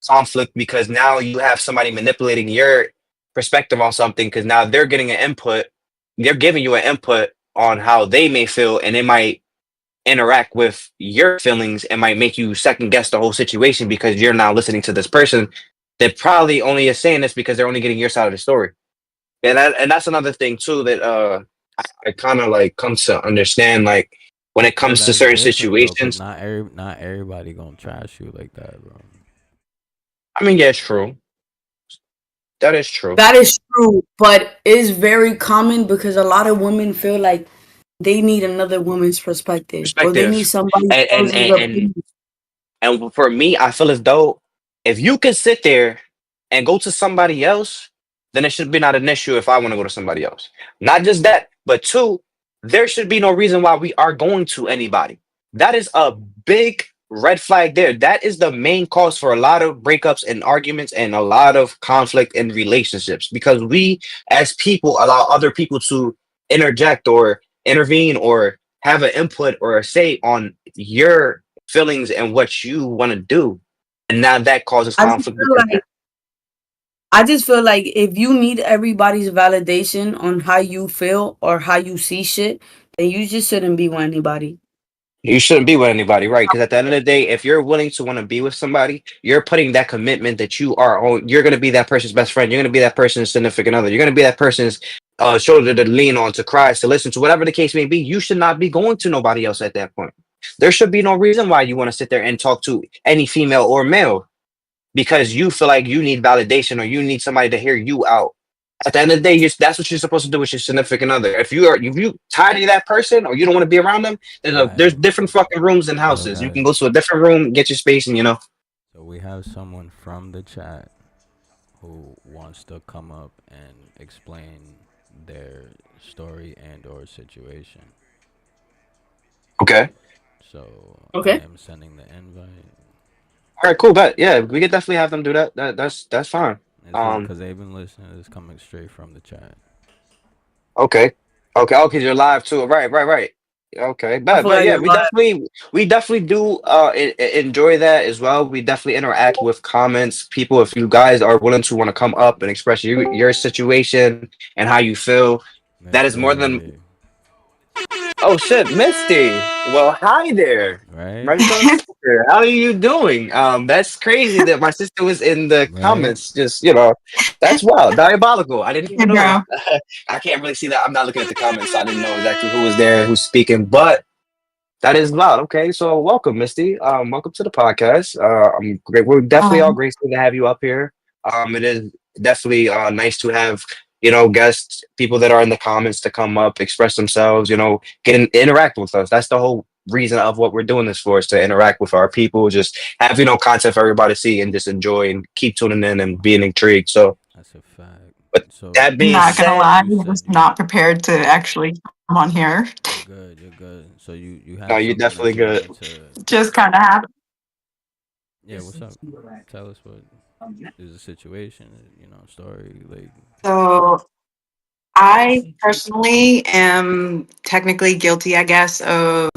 conflict because now you have somebody manipulating your perspective on something because now they're getting an input, they're giving you an input on how they may feel, and it might interact with your feelings and might make you second guess the whole situation because you're now listening to this person that probably only is saying this because they're only getting your side of the story. And that's another thing too that I kind of like come to understand like when it but comes to that's certain different though, cause situations. not everybody gonna trash you like that, bro. I mean, yeah, it's true. That is true. That is true, but it's very common because a lot of women feel like they need another woman's perspective or they need Perspective. somebody And and else's and and, opinion. and for me, I feel as though if you can sit there and go to somebody else, then it should be not an issue if I want to go to somebody else. Not just that, but two, there should be no reason why we are going to anybody. That is a big red flag there. That is the main cause for a lot of breakups and arguments and a lot of conflict in relationships because we as people allow other people to interject or intervene or have an input or a say on your feelings and what you want to do. And now that causes I just conflict feel because like I just feel like if you need everybody's validation on how you feel or how you see shit, then you just shouldn't be with anybody. you shouldn't be with anybody, right? Because at the end of the day, if you're willing to want to be with somebody, you're putting that commitment that you're going to be that person's best friend. You're going to be that person's significant other. You're going to be that person's shoulder to lean on, to cry, to listen to, whatever the case may be. You should not be going to nobody else at that point. There should be no reason why you want to sit there and talk to any female or male because you feel like you need validation or you need somebody to hear you out. At the end of the day, that's what you're supposed to do with your significant other. If you tired of that person or you don't want to be around them, Alright, there's different fucking rooms and yo houses. You can guys. go to a different room, get your space, and So we have someone from the chat who wants to come up and explain their story and or situation. Okay. So I Okay. am sending the invite. All right, cool, bet. Yeah, we could definitely have them do that. That's fine. It's just Um, because they've been listening. It's coming straight from the chat. okay. Okay, you're live too. Right. Okay, I but feel but like yeah, you're lying. we definitely do enjoy that as well. We definitely interact with comments. People, if you guys are willing to want to come up and express your situation and how you feel, that is more than Misty. oh shit, Misty. Well, hi there. Right? My sister. How are you doing? That's crazy that my sister was in the Right? comments. Just that's wild, diabolical. I didn't Hey, even know bro. that. I can't really see that. I'm not looking at the comments, so I didn't know exactly who was there, who's speaking. But that is loud. Okay, so welcome, Misty. Welcome to the podcast. I'm great. We're definitely all Um, grateful to have you up here. It is definitely nice to have guests, people that are in the comments to come up, express themselves. Interact with us. That's the whole reason of what we're doing this for is to interact with our people. Just have content for everybody to see and just enjoy and keep tuning in and being intrigued. So, That's a fact. but So that I'm being not gonna said, lie, I you was said not prepared to actually come on here. you're good. You're good. So you no, have you're something that definitely you good. wanted to. Just kind of happened. Yeah. What's up? Tell us what is the situation. Story. Like. So I personally am technically guilty, I guess, of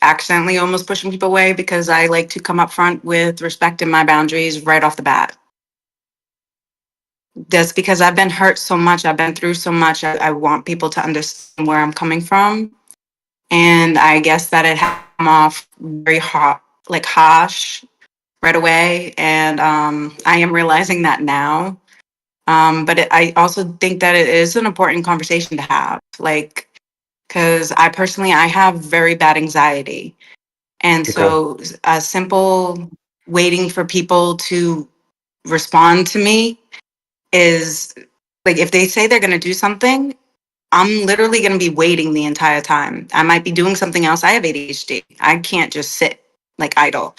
accidentally almost pushing people away because I like to come up front with respect and my boundaries right off the bat. That's because I've been hurt so much, I've been through so much. I want people to understand where I'm coming from. And I guess that it had come off very hot, like harsh right away. And I am realizing that now. I also think that it is an important conversation to have, like, because I have very bad anxiety. And Okay. so a simple waiting for people to respond to me is like, if they say they're going to do something, I'm literally going to be waiting the entire time. I might be doing something else. I have ADHD. I can't just sit like idle,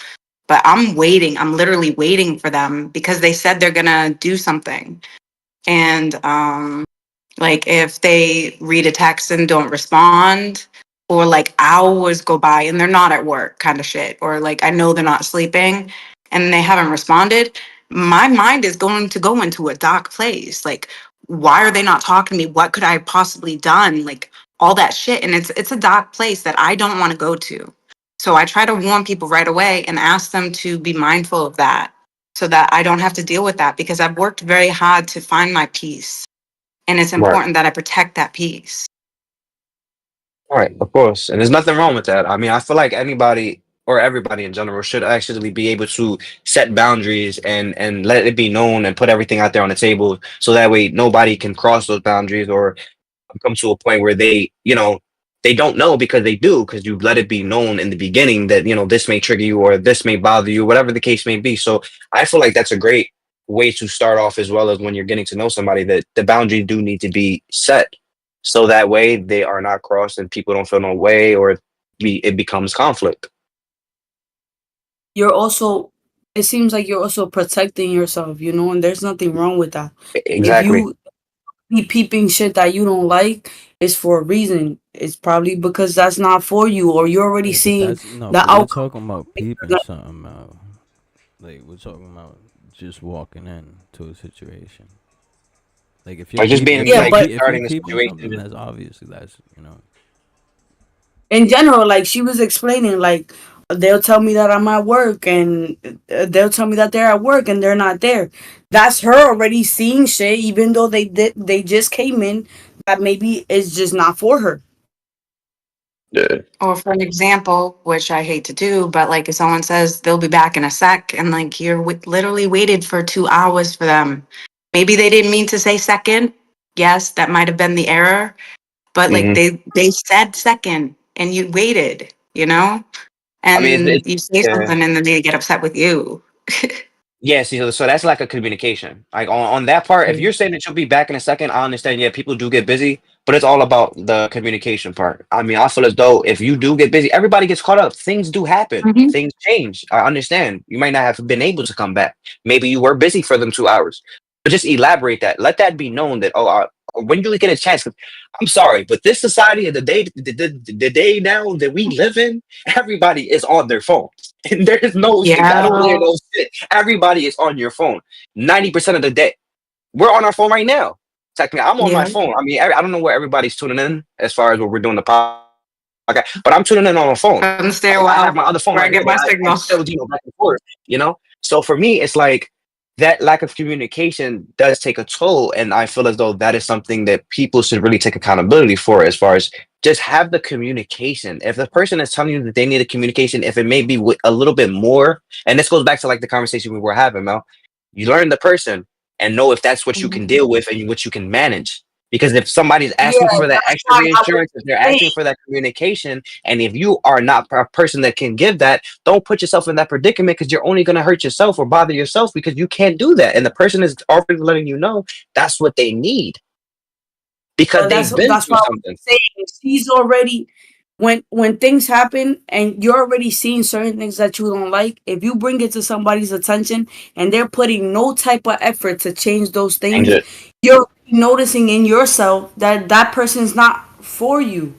but I'm waiting. I'm literally waiting for them because they said they're going to do something. And like if they read a text and don't respond, or like hours go by and they're not at work, kind of shit, or like I know they're not sleeping and they haven't responded, my mind is going to go into a dark place. Like, why are they not talking to me? What could I have possibly done? Like all that shit. And it's a dark place that I don't want to go to. So I try to warn people right away and ask them to be mindful of that so that I don't have to deal with that because I've worked very hard to find my peace. And it's Right. important that I protect that peace. Right, of course. And there's nothing wrong with that. I mean, I feel like anybody or everybody in general should actually be able to set boundaries and let it be known and put everything out there on the table so that way nobody can cross those boundaries or come to a point where they don't know because they do because you let it be known in the beginning that this may trigger you or this may bother you, whatever the case may be. So I feel like that's a great way to start off as well as when you're getting to know somebody that the boundaries do need to be set so that way they are not crossed and people don't feel no way or it becomes conflict. You're also it seems like you're also protecting yourself, and there's nothing wrong with that. If Exactly. you be peeping shit that you don't like, it's for a reason. It's probably because that's not for you, or you're already Yeah, but seeing that's no. the But we're outcome. talking about peeping something out. Like we're talking about just walking in to a situation. Like if you're Like just being Yeah, like but if you're starting the peeping situation. something, that's obviously that's in general, like she was explaining, like they'll tell me that I'm at work, and they'll tell me that they're at work and they're not there. That's her already seeing shit, even though they just came in. That maybe is just not for her. Yeah. Or for an example, which I hate to do, but like if someone says they'll be back in a sec and like you're literally waited for 2 hours for them, maybe they didn't mean to say second. Yes, that might have been the error, but like Hmm. they said second and you waited, you know, I mean, and you say yeah. something and then they get upset with you. Yeah, see, so that's like a communication. Like on that part, if you're saying that you'll be back in a second, I understand. Yeah, people do get busy, but it's all about the communication part. I mean, I feel as though if you do get busy, everybody gets caught up. Things do happen. Mhm. Things change. I understand. You might not have been able to come back. Maybe you were busy for them 2 hours. But just elaborate that. Let that be known that when you get a chance. 'Cause I'm sorry, but this society of the day now that we live in, everybody is on their phones. And there's no, I don't hear Yeah. no shit. Everybody is on your phone 90% of the day. We're on our phone right now. Technically, I'm on my Yeah. phone. I mean, I don't know where everybody's tuning in as far as what we're doing the podcast, but I'm tuning in on my phone. On the Like, I have stairwell my other phone where I right get here, but my I'm signal. still, back and forth, you know? So for me, it's like that lack of communication does take a toll. And I feel as though that is something that people should really take accountability for as far as just have the communication. If the person is telling you that they need a communication, if it may be a little bit more, and this goes back to like the conversation we were having, Mel, you learn the person and know if that's what you can Mhm. deal with and what you can manage. Because if somebody's Yeah, asking for that that's extra why I was reinsurance, if they're saying. asking for that communication, and if you are not a person that can give that, don't put yourself in that predicament because you're only going to hurt yourself or bother yourself because you can't do that. And the person is already letting you know that's what they need because But they've been that's through why I was something. saying she's already, when things happen and you're already seeing certain things that you don't like. If you bring it to somebody's attention and they're putting no type of effort to change those Change things, it. you're noticing in yourself that that person's not for you.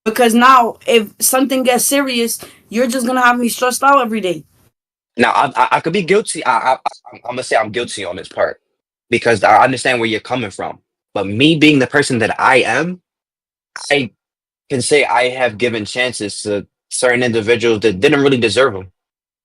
Because now, if something gets serious, you're just gonna have me stressed out every day. Now, I could be guilty. I'm going to say I'm guilty on this part because I understand where you're coming from. But me being the person that I am, I can say I have given chances to certain individuals that didn't really deserve them.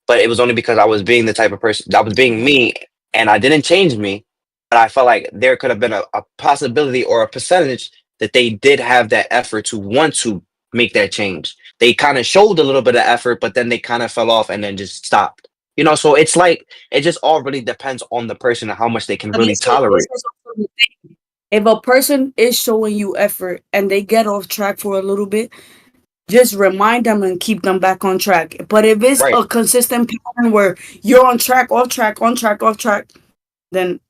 But it was only because I was being the type of person I was being me and I didn't change me. But I felt like there could have been a possibility or a percentage that they did have that effort to want to make that change. They kind of showed a little bit of effort, but then they kind of fell off and then just stopped. So it's like it just all really depends on the person and how much they can But really this tolerate. is also the thing. If a person is showing you effort and they get off track for a little bit, just remind them and keep them back on track. But if it's Right. a consistent pattern where you're on track, off track, on track, off track, then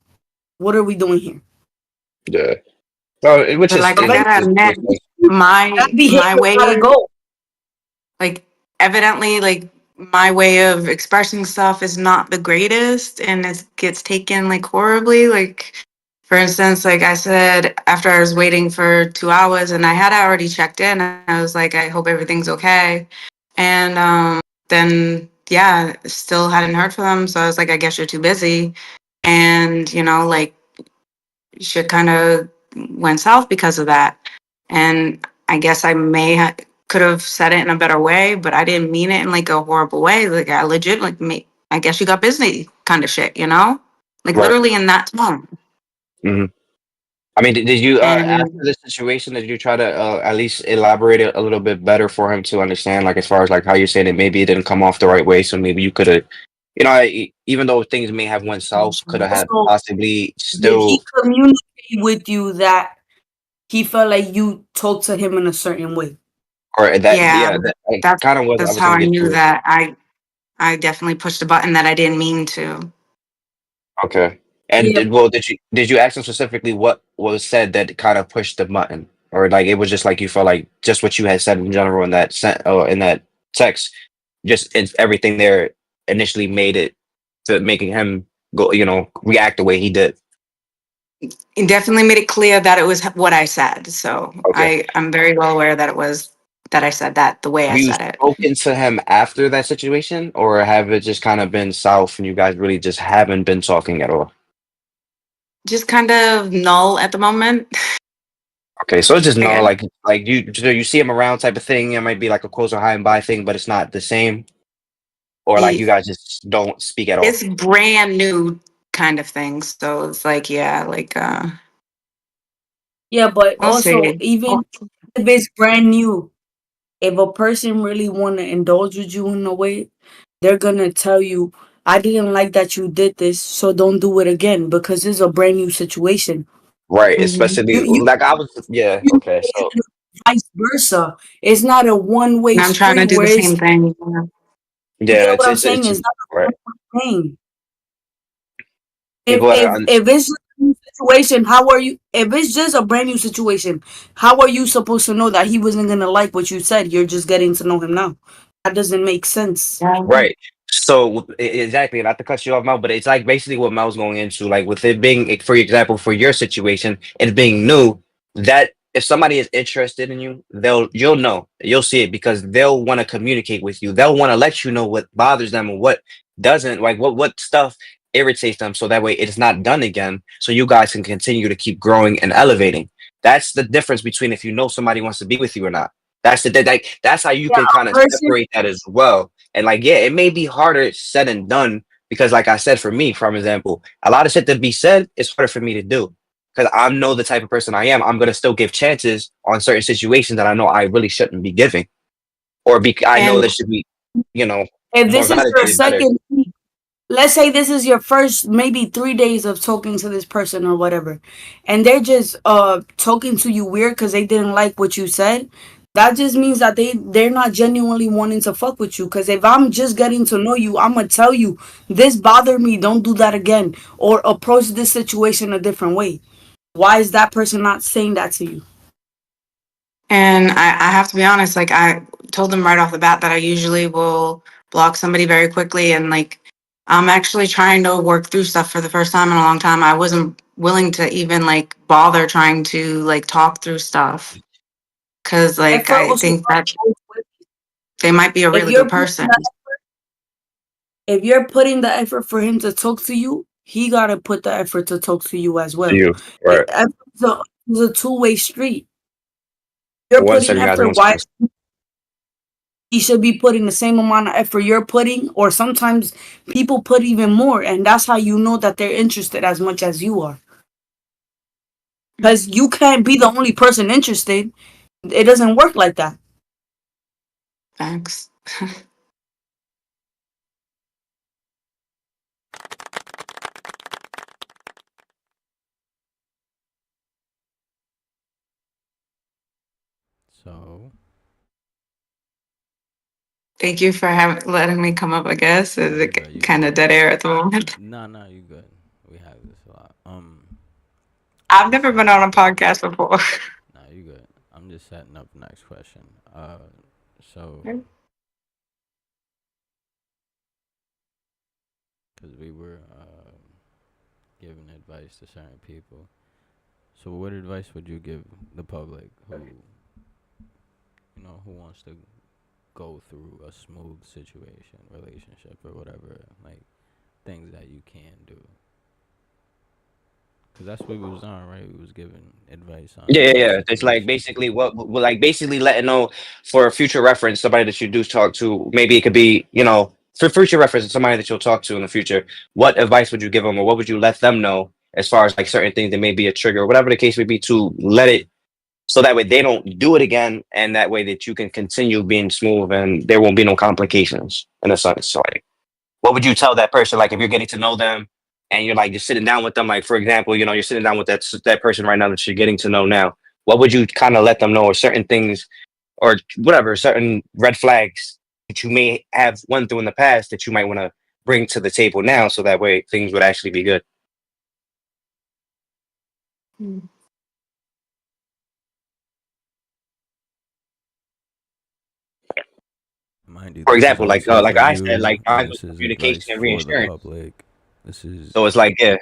what are we doing here? Yeah. So which But is like I is, Eventually, gotta is, admit, is, is that my behavior gotta way, go. like evidently, like my way of expressing stuff is not the greatest, and it gets taken like horribly. Like for instance, like I said, after I was waiting for 2 hours, and I had already checked in, I was like, I hope everything's okay, and then yeah, still hadn't heard from them, so I was like, I guess you're too busy, and like shit kind of went south because of that. And I guess I could have said it in a better way, but I didn't mean it in like a horrible way. Like I legit like I guess you got busy kind of shit, like right. literally in that tone. Mhm. I mean, did you after And this situation, did you try to at least elaborate it a little bit better for him to understand, like as far as like how you're saying it, maybe it didn't come off the right way, so maybe you could have, even though things may have went south, could have had Also, possibly did he still, communicate with you that he felt like you talked to him in a certain way? or that, yeah, yeah, that like, that's kind of was I that's was how gonna I get knew to it. that I definitely pushed a button that I didn't mean to. Okay, and Yeah, did you ask him specifically what was said that kind of pushed the button, or like it was just like you felt like just what you had said in general in that in that text, just everything there initially made it to making him go, react the way he did. It definitely made it clear that it was what I said. So Okay. I'm very well aware that it was that I said that the way I Have you said it. spoken to him after that situation, or have it just kind of been south and you guys really just haven't been talking at all? Just kind of null at the moment. Okay, so it's just no, Again, like you see him around type of thing. It might be like a close or high and by thing, but it's not the same. Or like you it- guys just don't speak at all. it's brand new kind of thing. So it's like, yeah, like Yeah, but we'll also see. even if it's brand new, if a person really want to indulge with you in a way, they're gonna tell you, "I didn't like that you did this, so don't do it again," because it's a brand new situation. Right, Mhm. especially You like I was, yeah, you okay, so vice versa. It's not a one way And I'm trying to street do the where it's same thing. Yeah. you yeah, get what I'm saying? it's It's not a right. one-way thing. People gotta If it's just a new situation, how are you? If it's just a brand new situation, how are you supposed to know that he wasn't gonna like what you said? You're just getting to know him now. That doesn't make sense. Yeah. right. So exactly, not to cut you off, Mel, but it's like basically what Mel's going into, like with it being, for example, for your situation, it being new, that if somebody is interested in you, you'll know, you'll see it because they'll want to communicate with you. They'll want to let you know what bothers them and what doesn't, like what stuff irritates them, so that way it's not done again. So you guys can continue to keep growing and elevating. That's the difference between if you know somebody wants to be with you or not. Like that's how you Yeah, can kind of a person. separate that as well. And like, yeah, it may be harder said than done because, like I said, for me, for example, a lot of shit to be said is harder for me to do because I know the type of person I am. I'm gonna still give chances on certain situations that I know I really shouldn't be giving, or I know And there should be, you know, If more this is your validated better. second, let's say this is your first maybe 3 days of talking to this person or whatever, and they're just talking to you weird because they didn't like what you said. That just means that they're not genuinely wanting to fuck with you. Because if I'm just getting to know you, I'm gonna tell you this bothered me. Don't do that again, or approach this situation a different way. Why is that person not saying that to you? I have to be honest, like I told them right off the bat that I usually will block somebody very quickly and like I'm actually trying to work through stuff for the first time in a long time. I wasn't willing to even like bother trying to like talk through stuff cuz like Effort I also think goes that both ways. they might be a If really you're good putting person. the, if you're putting the effort for him to talk to you, he gotta put the effort to talk to you as To well. you, right? It's a two-way street. You're One putting second, guys. effort. One Why second. he should be putting the same amount of effort you're putting, or sometimes people put even more, and that's how you know that they're interested as much as you are. Because you can't be the only person interested. It doesn't work like that. Thanks. So, Thank you for letting me come up, I guess. nah, Is you it good, you kind good. of dead air at the moment? Nah, you good. We have this a lot. I've Just never been setting on up. a podcast before. Nah, you good. I'm just setting up the next question. So, because we were giving advice to certain people. So, what advice would you give the public who wants to go through a smooth situation, relationship, or whatever, like things that you can do? Because that's what we was on, right? We was giving advice on smooth Yeah. It's like situations. basically like basically letting know for future reference, somebody that you do talk to, maybe it could be, for future reference, somebody that you'll talk to in the future. What advice would you give them, or what would you let them know as far as like certain things that may be a trigger, or whatever the case may be, to let it so that way they don't do it again, and that way that you can continue being smooth and there won't be no complications in a sense. So like, what would you tell that person, like if you're getting to know them and you're like just sitting down with them, like for example, you're sitting down with that person right now that you're getting to know now, what would you kind of let them know, or certain things or whatever, certain red flags that you may have went through in the past that you might want to bring to the table now, so that way things would actually be good. Mind you, For this is example, like also like for I said, you, like and I'm this is advice communication and for the reinsurance. public. This is So it's like, yeah.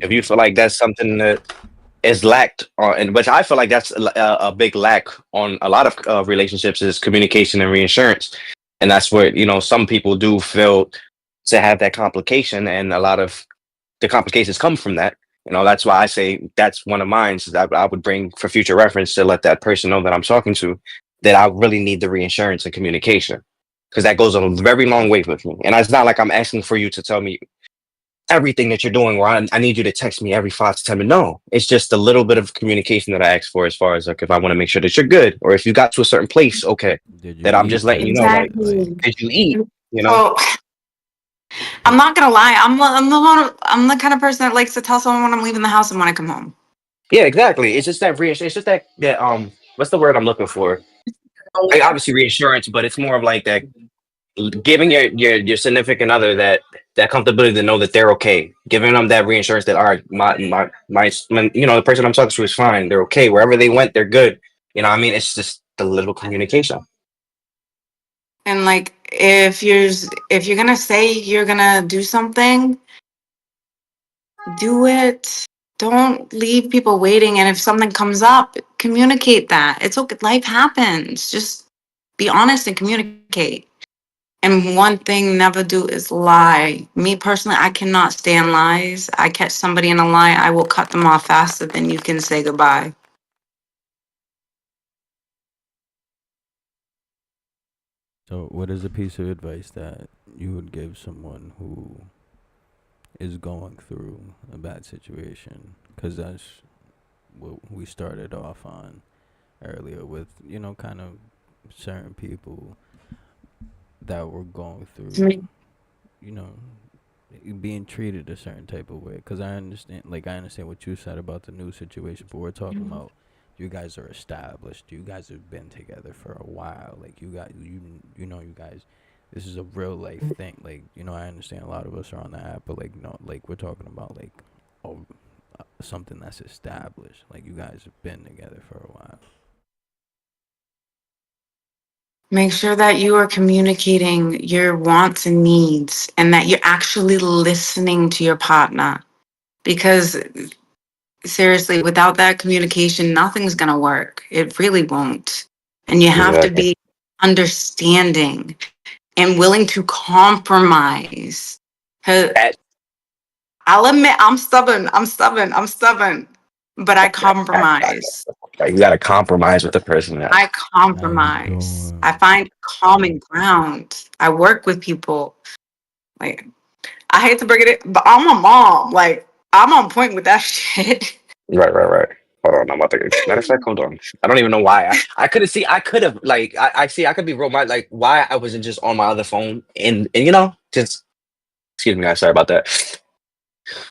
If you feel like that's something that is lacked on, and which I feel like that's a big lack on a lot of relationships is communication and reassurance, and that's where some people do feel to have that complication, and a lot of the complications come from that. That's why I say that's one of mine that I would bring for future reference to let that person know that I'm talking to that I really need the reassurance and communication because that goes a very long way with me. And it's not like I'm asking for you to tell me everything that you're doing or I need you to text me every 5 to 10 minutes. No, it's just a little bit of communication that I ask for as far as like if I want to make sure that you're good or if you got to a certain place, okay, Did you that I'm just eat letting you that know, day? like, Exactly. did you eat? So I'm not gonna lie. I'm the kind of person that likes to tell someone when I'm leaving the house and when I come home. Yeah, exactly. It's just that reassurance. It's just that what's the word I'm looking for? Like obviously reassurance, but it's more of like that giving your significant other that comfortability to know that they're okay, giving them that reassurance that all right, the person I'm talking to is fine, they're okay, wherever they went, they're good. What I mean, it's just the little communication. And like if you're gonna say you're gonna do something, do it. Don't leave people waiting. And if something comes up, communicate that. It's okay. Life happens. Just be honest and communicate. And one thing never do is lie. Me personally, I cannot stand lies. I catch somebody in a lie, I will cut them off faster than you can say goodbye. So, what is a piece of advice that you would give someone who is going through a bad situation? Because that's what we started off on earlier with, kind of certain people that were going through, you know, being treated a certain type of way. Because I understand what you said about the new situation, but we're talking about you guys are established. You guys have been together for a while. Like you guys. This is a real life thing. Like I understand a lot of us are on the app, but like no, like we're talking about like oh, something that's established. Like you guys have been together for a while. Make sure that you are communicating your wants and needs and that you're actually listening to your partner. Because seriously, without that communication, nothing's going to work. It really won't. And you have to Exactly. be understanding and willing to compromise. 'Cause At, I'll admit, I'm stubborn. But I compromise. like, you got to compromise with the person. I How you compromise. I doing? find common ground. I work with people. Like, I hate to break it, but I'm a mom. Like, I'm on point with that shit. Right. Hold on, I'm about to. Matter of fact, hold on. I don't even know why. I could have see. I could have like. I see. I could be real. My like why I wasn't just on my other phone and just excuse me, guys. Sorry about that.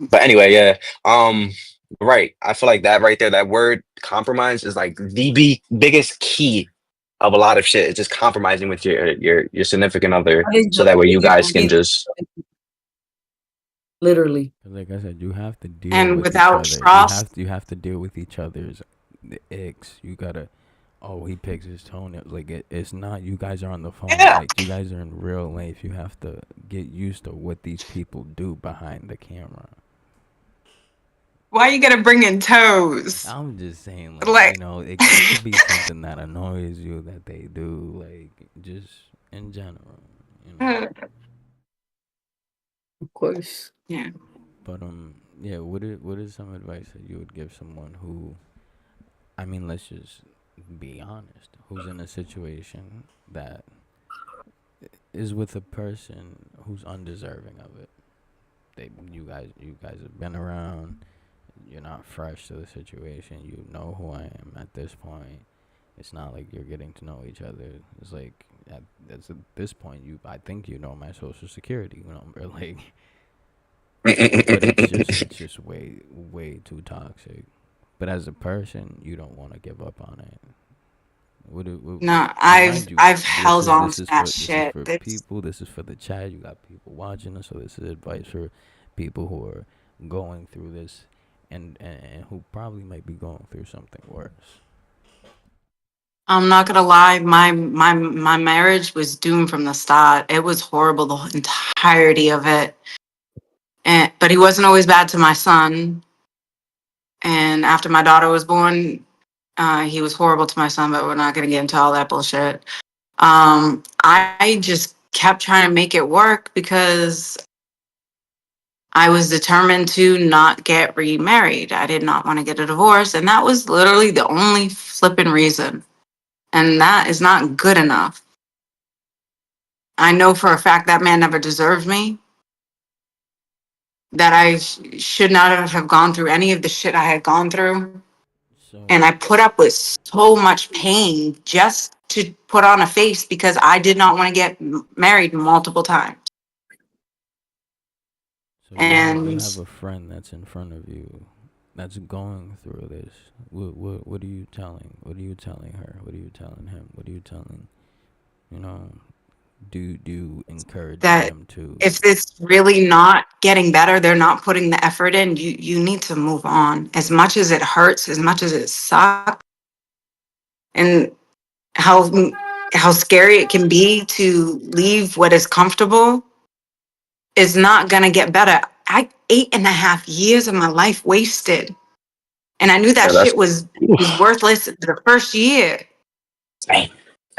But anyway, yeah. Right. I feel like that right there. That word compromise is like the biggest key of a lot of shit. It's just compromising with your significant other, That is so the that way you guys can biggest, just. literally. Like I said, you have to deal And with each without other. trust, You have to deal with each other's icks. You gotta. Oh, he picks his tone. Like it's not. You guys are on the phone. yeah. Like you guys are in real life. You have to get used to what these people do behind the camera. Why you gotta bring in toes? I'm just saying, Like, it could be something that annoys you that they do, like just in general, you know. Of course. yeah. But yeah. What is some advice that you would give someone who, I mean, let's just be honest, who's in a situation that is with a person who's undeserving of it. You guys have been around. You're not fresh to the situation. You know who I am at this point. It's not like you're getting to know each other. It's like at this point, I think you know my social security number. Like, but it's just way too toxic. But as a person, you don't want to give up on it. No, And mind you, I've held on to that this is shit. for It's people. This is for the chat. You got people watching us, so this is advice for people who are going through this, and who probably might be going through something worse. I'm not gonna lie, my marriage was doomed from the start. It was horrible the entirety of it. but he wasn't always bad to my son. And after my daughter was born, he was horrible to my son, but we're not going to get into all that bullshit. I just kept trying to make it work because I was determined to not get remarried. I did not want to get a divorce. And that was literally the only flipping reason. And that is not good enough. I know for a fact that man never deserved me, that I should not have gone through any of the shit I had gone through. So And I put up with so much pain just to put on a face because I did not want to get married multiple times. So you And have a friend that's in front of you, that's going through this. What are you telling? What are you telling her? What are you telling him? What are you telling? You know, do you encourage that them to? if it's really not getting better, they're not putting the effort in, you need to move on. As much as it hurts, as much as it sucks, and how scary it can be to leave what is comfortable is not gonna get better. I 8.5 years of my life wasted. And I knew that Yeah, that's shit was worthless the first year dang,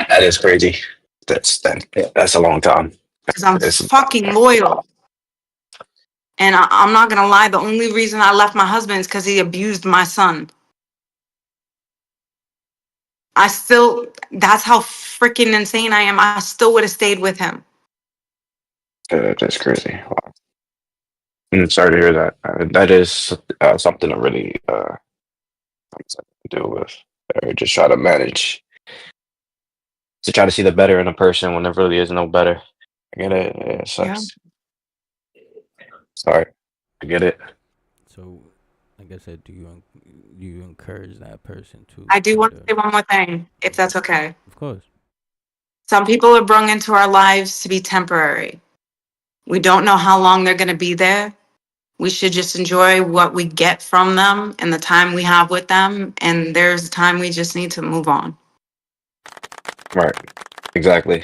that is crazy. That's a long time. because I'm It's fucking loyal. And I'm not gonna lie, the only reason I left my husband is because he abused my son. That's how freaking insane I am. I still would have stayed with him. that's crazy. Wow. Sorry to hear that. That is something to really deal with, or just try to manage to try to see the better in a person when there really is no better. I get it. It Yeah. sucks. Sorry, I get it. So, like I said, do you encourage that person to I do want to kinda? say one more thing, if that's okay. Of course. Some people are brought into our lives to be temporary. We don't know how long they're gonna be there. We should just enjoy what we get from them and the time we have with them. And there's a time we just need to move on. Right. Exactly.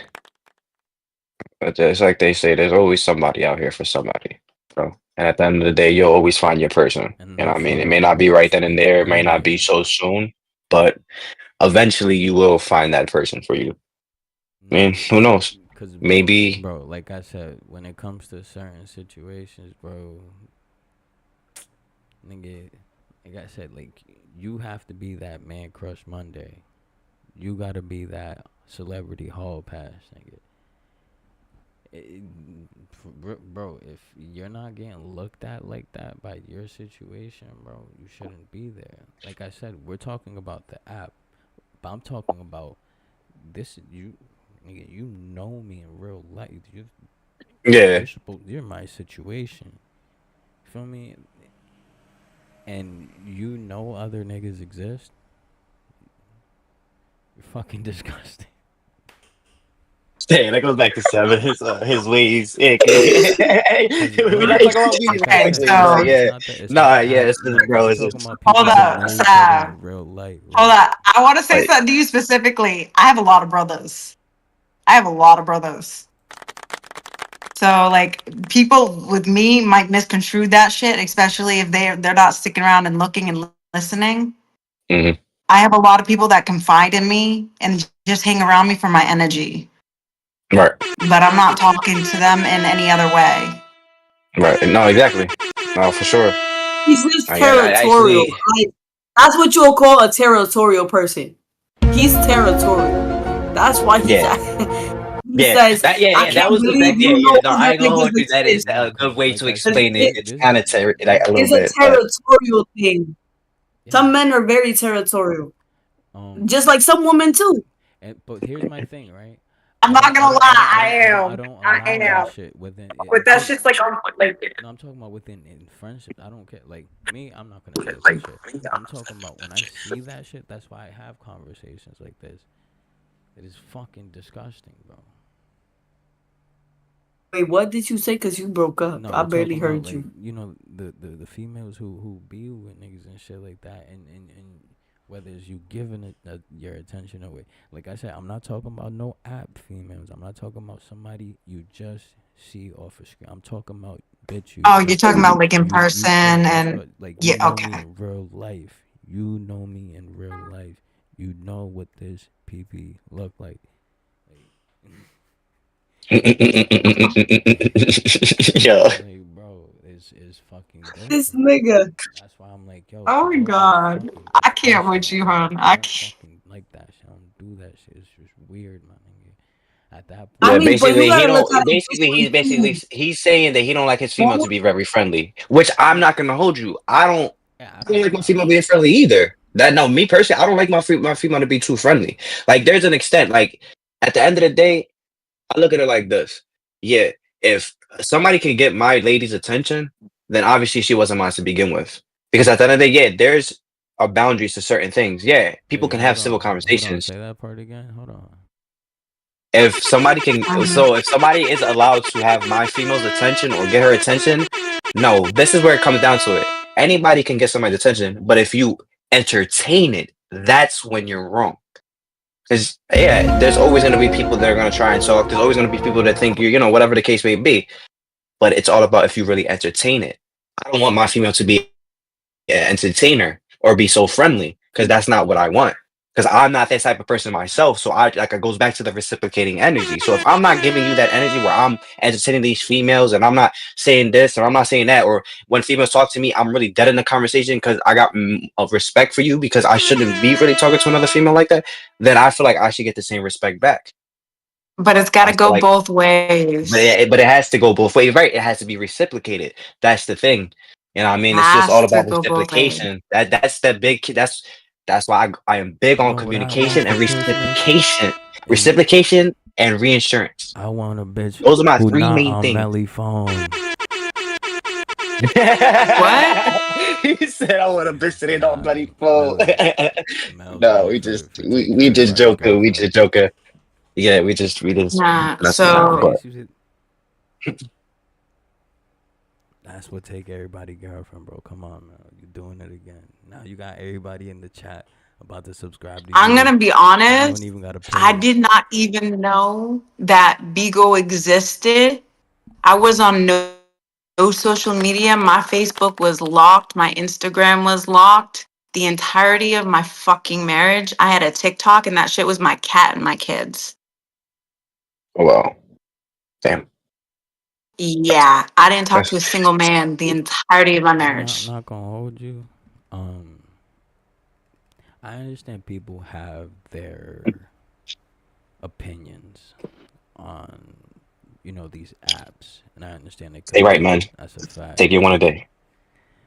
But it's like they say, there's always somebody out here for somebody, bro. And at the end of the day, you'll always find your person. And You know they'll what I mean? It find may you. not be right then and there. It may not Yeah. be so soon, but eventually you will find that person for you. I mean, who knows? Cause Maybe. bro, like I said, when it comes to certain situations, bro, nigga, like I said, like you have to be that man crush Monday. You gotta be that celebrity hall pass, nigga. It, bro, if you're not getting looked at like that by your situation, bro, you shouldn't be there. Like I said, we're talking about the app, but I'm talking about this. You, nigga, you know me in real life. Yeah. You're my situation. Feel me? And you know other niggas exist. You're fucking disgusting. Hey, that goes back to Seven. His ways. Yeah, Cause we're bro, not talking about me like I Okay, said, specifically, but so yeah. it's not Nah, the yeah, app. it's just, bro. I'm It's talking just about hold people that up, know each other Sav. in real life. Hold Like, up. I want to say like, something to you specifically. I have a lot of brothers. I have a lot of brothers. So like people with me might misconstrue that shit, especially if they're not sticking around and looking and listening. mhm. I have a lot of people that confide in me and just hang around me for my energy, Right, but I'm not talking to them in any other way. right. No, exactly. No, for sure. He's just I territorial. actually, Like that's what you'll call a territorial person. He's territorial. That's why he's yeah, he says, "I yeah. That can't was the believe that, you yeah, know yeah. No, I other ain't gonna niggas hold you. That is exist." a nah, good cause way like to I Cause said, explain it. it, It's this kind of like a little it's a bit, but territorial thing. yeah. Some men are very territorial, Um, just like some women too. but here's my thing, right? I'm not gonna lie, I don't I allow that am. shit within. But If that you, shit's like on like no, I'm talking about within in friendships. I don't care. Like me, I'm not gonna deal with that shit. I'm talking about when I see that shit. That's why I have conversations like this. It is fucking disgusting, bro. Wait, what did you say? Cause you broke up. No, I we're barely talking about heard like you. the females who be with niggas and shit like that, and whether it's you giving it your attention away. Like I said, I'm not talking about no app females. I'm not talking about somebody you just see off a screen. I'm talking about bitch, you Oh, you're talking fucking about like in person that's and what, like, you yeah, know me okay. in real life. You know me in real life. You know what this PP look like. Yo. Like, bro, it's fucking This different. nigga. That's why I'm like, yo, Oh cause my I don't God. fucking I with that can't shit. with you, hon. I I don't can't. fucking like that shit. I don't do that shit. It's just weird, my nigga. At that I Yeah, point, mean, but you basically he gotta look don't at it this basically way too. he's saying that he don't like his female Well, to be very friendly, which I'm not gonna hold you. yeah, I don't like my female being friendly either. That no, me personally, I don't like my female to be too friendly. Like there's an extent. Like at the end of the day, I look at it like this. Yeah, if somebody can get my lady's attention, then obviously she wasn't mine to begin with. Because at the end of the day, yeah, there's a boundaries to certain things. Yeah, people wait, can have hold civil on, hold on. conversations. Say that part again. Hold on. If somebody can, Um, so if somebody is allowed to have my female's attention or get her attention, no, this is where it comes down to it. Anybody can get somebody's attention, but if you entertain it, that's when you're wrong. Because yeah, there's always going to be people that are going to try and talk. There's always going to be people that think you know, whatever the case may be. But it's all about if you really entertain it. I don't want my female to be an entertainer or be so friendly because that's not what I want. Because I'm not that type of person myself. So I like it goes back to the reciprocating energy. So if I'm not giving you that energy where I'm entertaining these females and I'm not saying this or I'm not saying that, or when females talk to me, I'm really dead in the conversation because I got of respect for you because I shouldn't be really talking to another female like that, then I feel like I should get the same respect back. but it's got I to feel go like, both ways. but it has to go both ways, right? It has to be reciprocated. That's the thing. You know what I mean? It's just Has all to about go both ways. reciprocation. That's the big that's why I am big You on know what I want communication for and Christmas? reciprocation. Is Reciprocation and reinsurance. I want a bitch Those are my who three not main on things. Melly phone. What? He said I want a bitch that ain't on Nah, bloody phone. No, Melly for taking we just everybody's joking. We girlfriend. just joking. Yeah, we just Nah. messing Nah, around. So But niggas that's what take everybody girlfriend, bro. Come on, man. You doing it again. Now you got everybody in the chat about to subscribe to I'm you. gonna be And you don't honest. even got a I page. did not even know that Bigo existed. I was on no social media. My Facebook was locked. My Instagram was locked. The entirety of my fucking marriage, I had a TikTok, and that shit was my cat and my kids. oh well, damn. Yeah, I didn't talk to a That's single man the entirety of my I'm marriage. not gonna hold you. Um, I understand people have their opinions on, these apps, and I understand they stay could right, be. man. That's a fact. Take it one a day.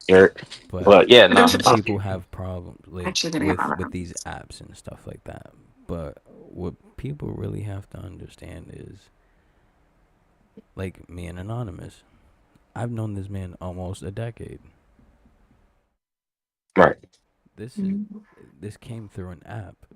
You're, But but yeah, no. some people have problems like Actually, gonna get my with these reference. apps and stuff like that. But what people really have to understand is, like me and Anonymous, I've known this man almost a decade. Right. This is Mhm. this came through an app.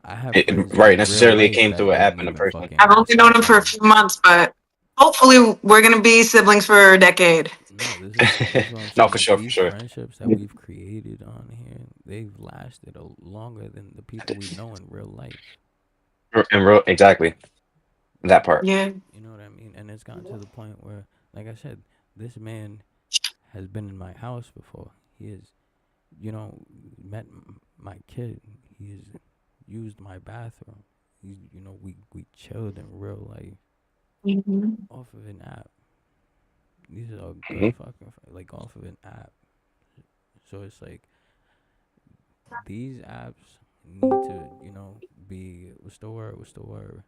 I have friends Right. in real Necessarily, it life came that through an don't app and a even person. fucking I've only known respect him for a me. few months, but hopefully we're gonna be siblings for a decade. No, this is what I'm No, saying. for Like sure, for these sure. friendships that we've created on here, they've lasted longer than the people we know in real life. And real, exactly that part. Yeah. You know what I mean? And it's gotten to the point where, like I said, this man has been in my house before. He has, met my kid. He has used my bathroom. He's, we chilled in real life hmm off of an app. These are good Mhm. fucking, like off of an app. So it's like, these apps need to, be, what's the word? What's the word?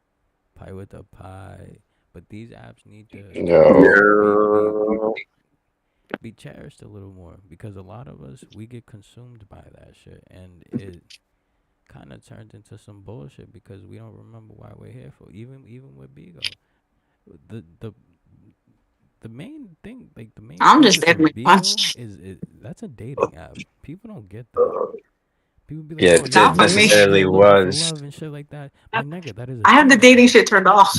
Pie with a pie. But these apps need to Yo. be cherished a little more, because a lot of us, we get consumed by that shit, and it kind of turns into some bullshit because we don't remember why we're here for. Even with Bigo, the the the main thing, like the main I'm just purpose of dead Bigo much. is that's a dating app. People don't get that. People be like, Yeah, "Oh, you're Not it for looking me. for necessarily you're looking for was. love and shit like that." My nigga, that is a I have the dating dating app. shit turned off.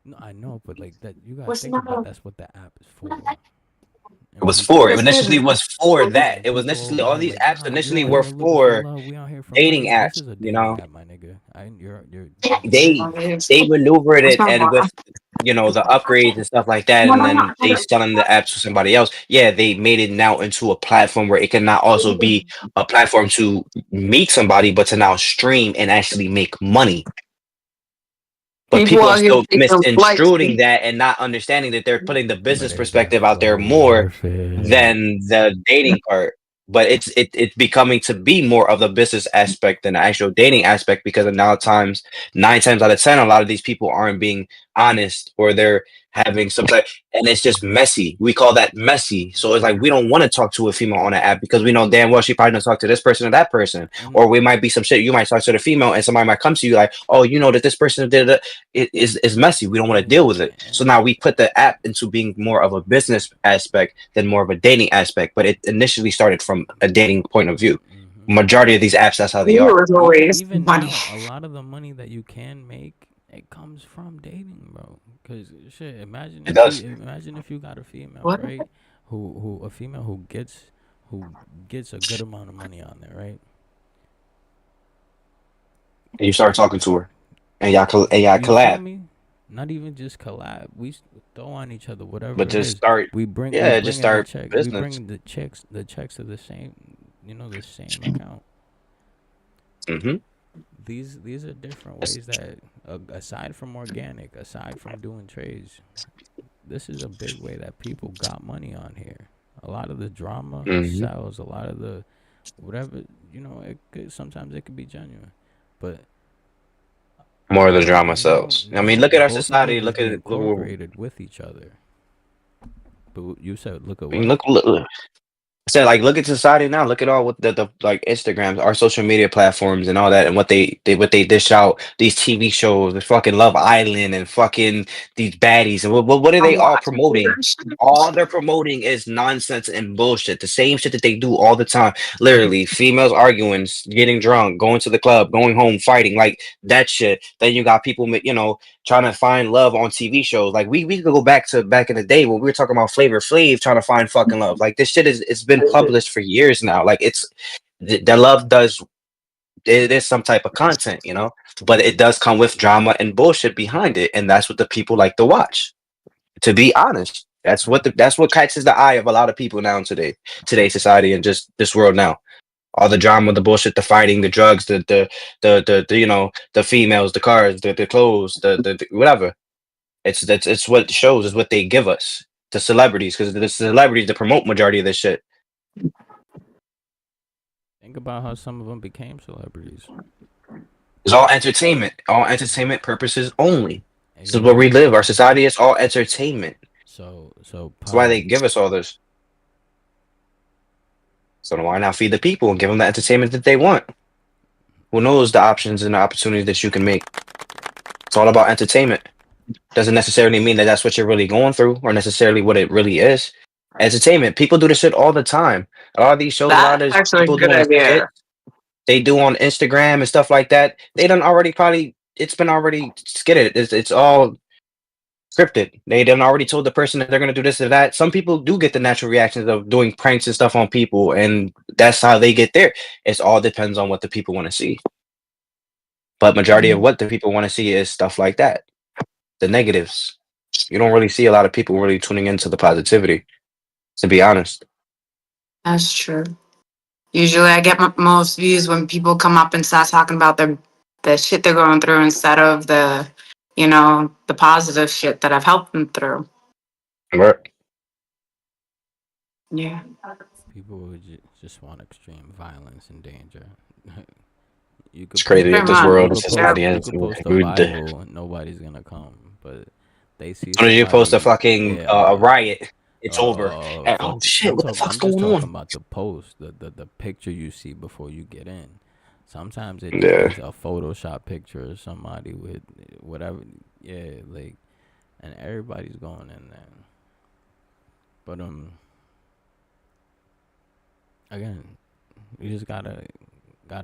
No, I know, but like that, you gotta What's the think about, matter? that's what the app is for. It And was for. It people, What's initially good? was for that. and It was people initially over all here these like, apps nah, you initially out were here looking for for love. We out here for dating money. This apps. is a You dating know, app, my nigga. You're they Oh, it is. they maneuvered What's it, my and with water? you know, the upgrades and stuff like that, and then they selling the apps to somebody else. Yeah, they made it now into a platform where it can not also be a platform to meet somebody, but to now stream and actually make money. But People people are out here still taking flights. misconstruing that and not understanding that they're putting the But business is that perspective out there flow more worth it? than the dating part. But it's becoming to be more of the business aspect than the actual dating aspect because now times 9 times out of 10, a lot of these people aren't being honest or they're having some type, and it's just messy. We call that messy. So it's like we don't want to talk to a female on an app because we know damn well she probably doesn't talk to this person or that person. And Or we might be some shit. You might talk to the female and somebody might come to you like, oh, you know that this person did it. It is messy. We don't want to deal with it. So now we put the app into being more of a business aspect than more of a dating aspect. But it initially started from a dating point of view. mhm. Majority of these apps, that's how they It are. was always Even money. now, a lot of the money that you can make, it comes from dating, bro. Cause shit, It does. imagine if you got a female, What? right? Who a female who gets a good amount of money on there, right? And you start talking to her, and y'all You feel collab, me? Not even just collab. Throw on each other, whatever but it just is. start. We Yeah, just bring in the start check. We business. bring the checks to the same, the same account. Hmm. These are different ways that, aside from organic, aside from doing trades, this is a big way that people got money on here. A lot of the drama Hmm. sells. A lot of the whatever, sometimes it could be genuine, but More of the both of drama them don't. sells. I mean, look at our Both of society. them is Look at incorporated with each other. But you said, look at I mean, what? look. So like look at society now. Look at all what the like Instagrams, our social media platforms and all that and what they dish out, these TV shows, the fucking Love Island and fucking these baddies and what are I'm they all watching promoting? that shit. All they're promoting is nonsense and bullshit. The same shit that they do all the time. Literally, females arguing, getting drunk, going to the club, going home, fighting, like that shit. Then you got people, trying to find love on TV shows. Like we could go back to back in the day when we were talking about Flavor Flav trying to find fucking love. Like this shit it's been published for years now. Like it's the love does it is some type of content, but it does come with drama and bullshit behind it, and that's what the people like to watch. To be honest, that's what catches the eye of a lot of people now in today's society and just this world now. All the drama, the bullshit, the fighting, the drugs, the females, the cars, the clothes, the whatever. It's what it shows is what they give us. The celebrities, because the celebrities that promote majority of this shit. Think about how some of them became celebrities. It's all entertainment purposes only. This is where we Exactly. live. Our society is all entertainment. So That's why they Pablo, give us all this. So then why not feed the people and give them the entertainment that they want? Who knows the options and the opportunities that you can make? It's all about entertainment. Doesn't necessarily mean that that's what you're really going through or necessarily what it really is. Entertainment. People do this shit all the time. A lot of these shows, a lot That's of these actually a people good doing shit idea. they do on Instagram and stuff like that. They done already probably it's been already skidded. It's all scripted. They done already told the person that they're gonna do this or that. Some people do get the natural reactions of doing pranks and stuff on people, and that's how they get there. It all depends on what the people want to see. But majority of Mhm. what the people want to see is stuff like that. The negatives. You don't really see a lot of people really tuning into the positivity, to be honest. That's true. Usually, I get most views when people come up and start talking about the shit they're going through instead of the positive shit that I've helped them through. Right. Yeah, people would just want extreme violence and danger. You It's could crazy post that pretty this you world much. and could Yeah. post society you has could post a rude. As Bible and nobody's gonna come. But they see soon as you post a somebody, fucking a yeah, riot, it's over. And, oh shit, what the fuck's I'm just going talking on? about the post, the picture you see before you get in. Sometimes it just Yeah. be a Photoshop picture of somebody with whatever, yeah, like, and everybody's going in there. But again, you just gotta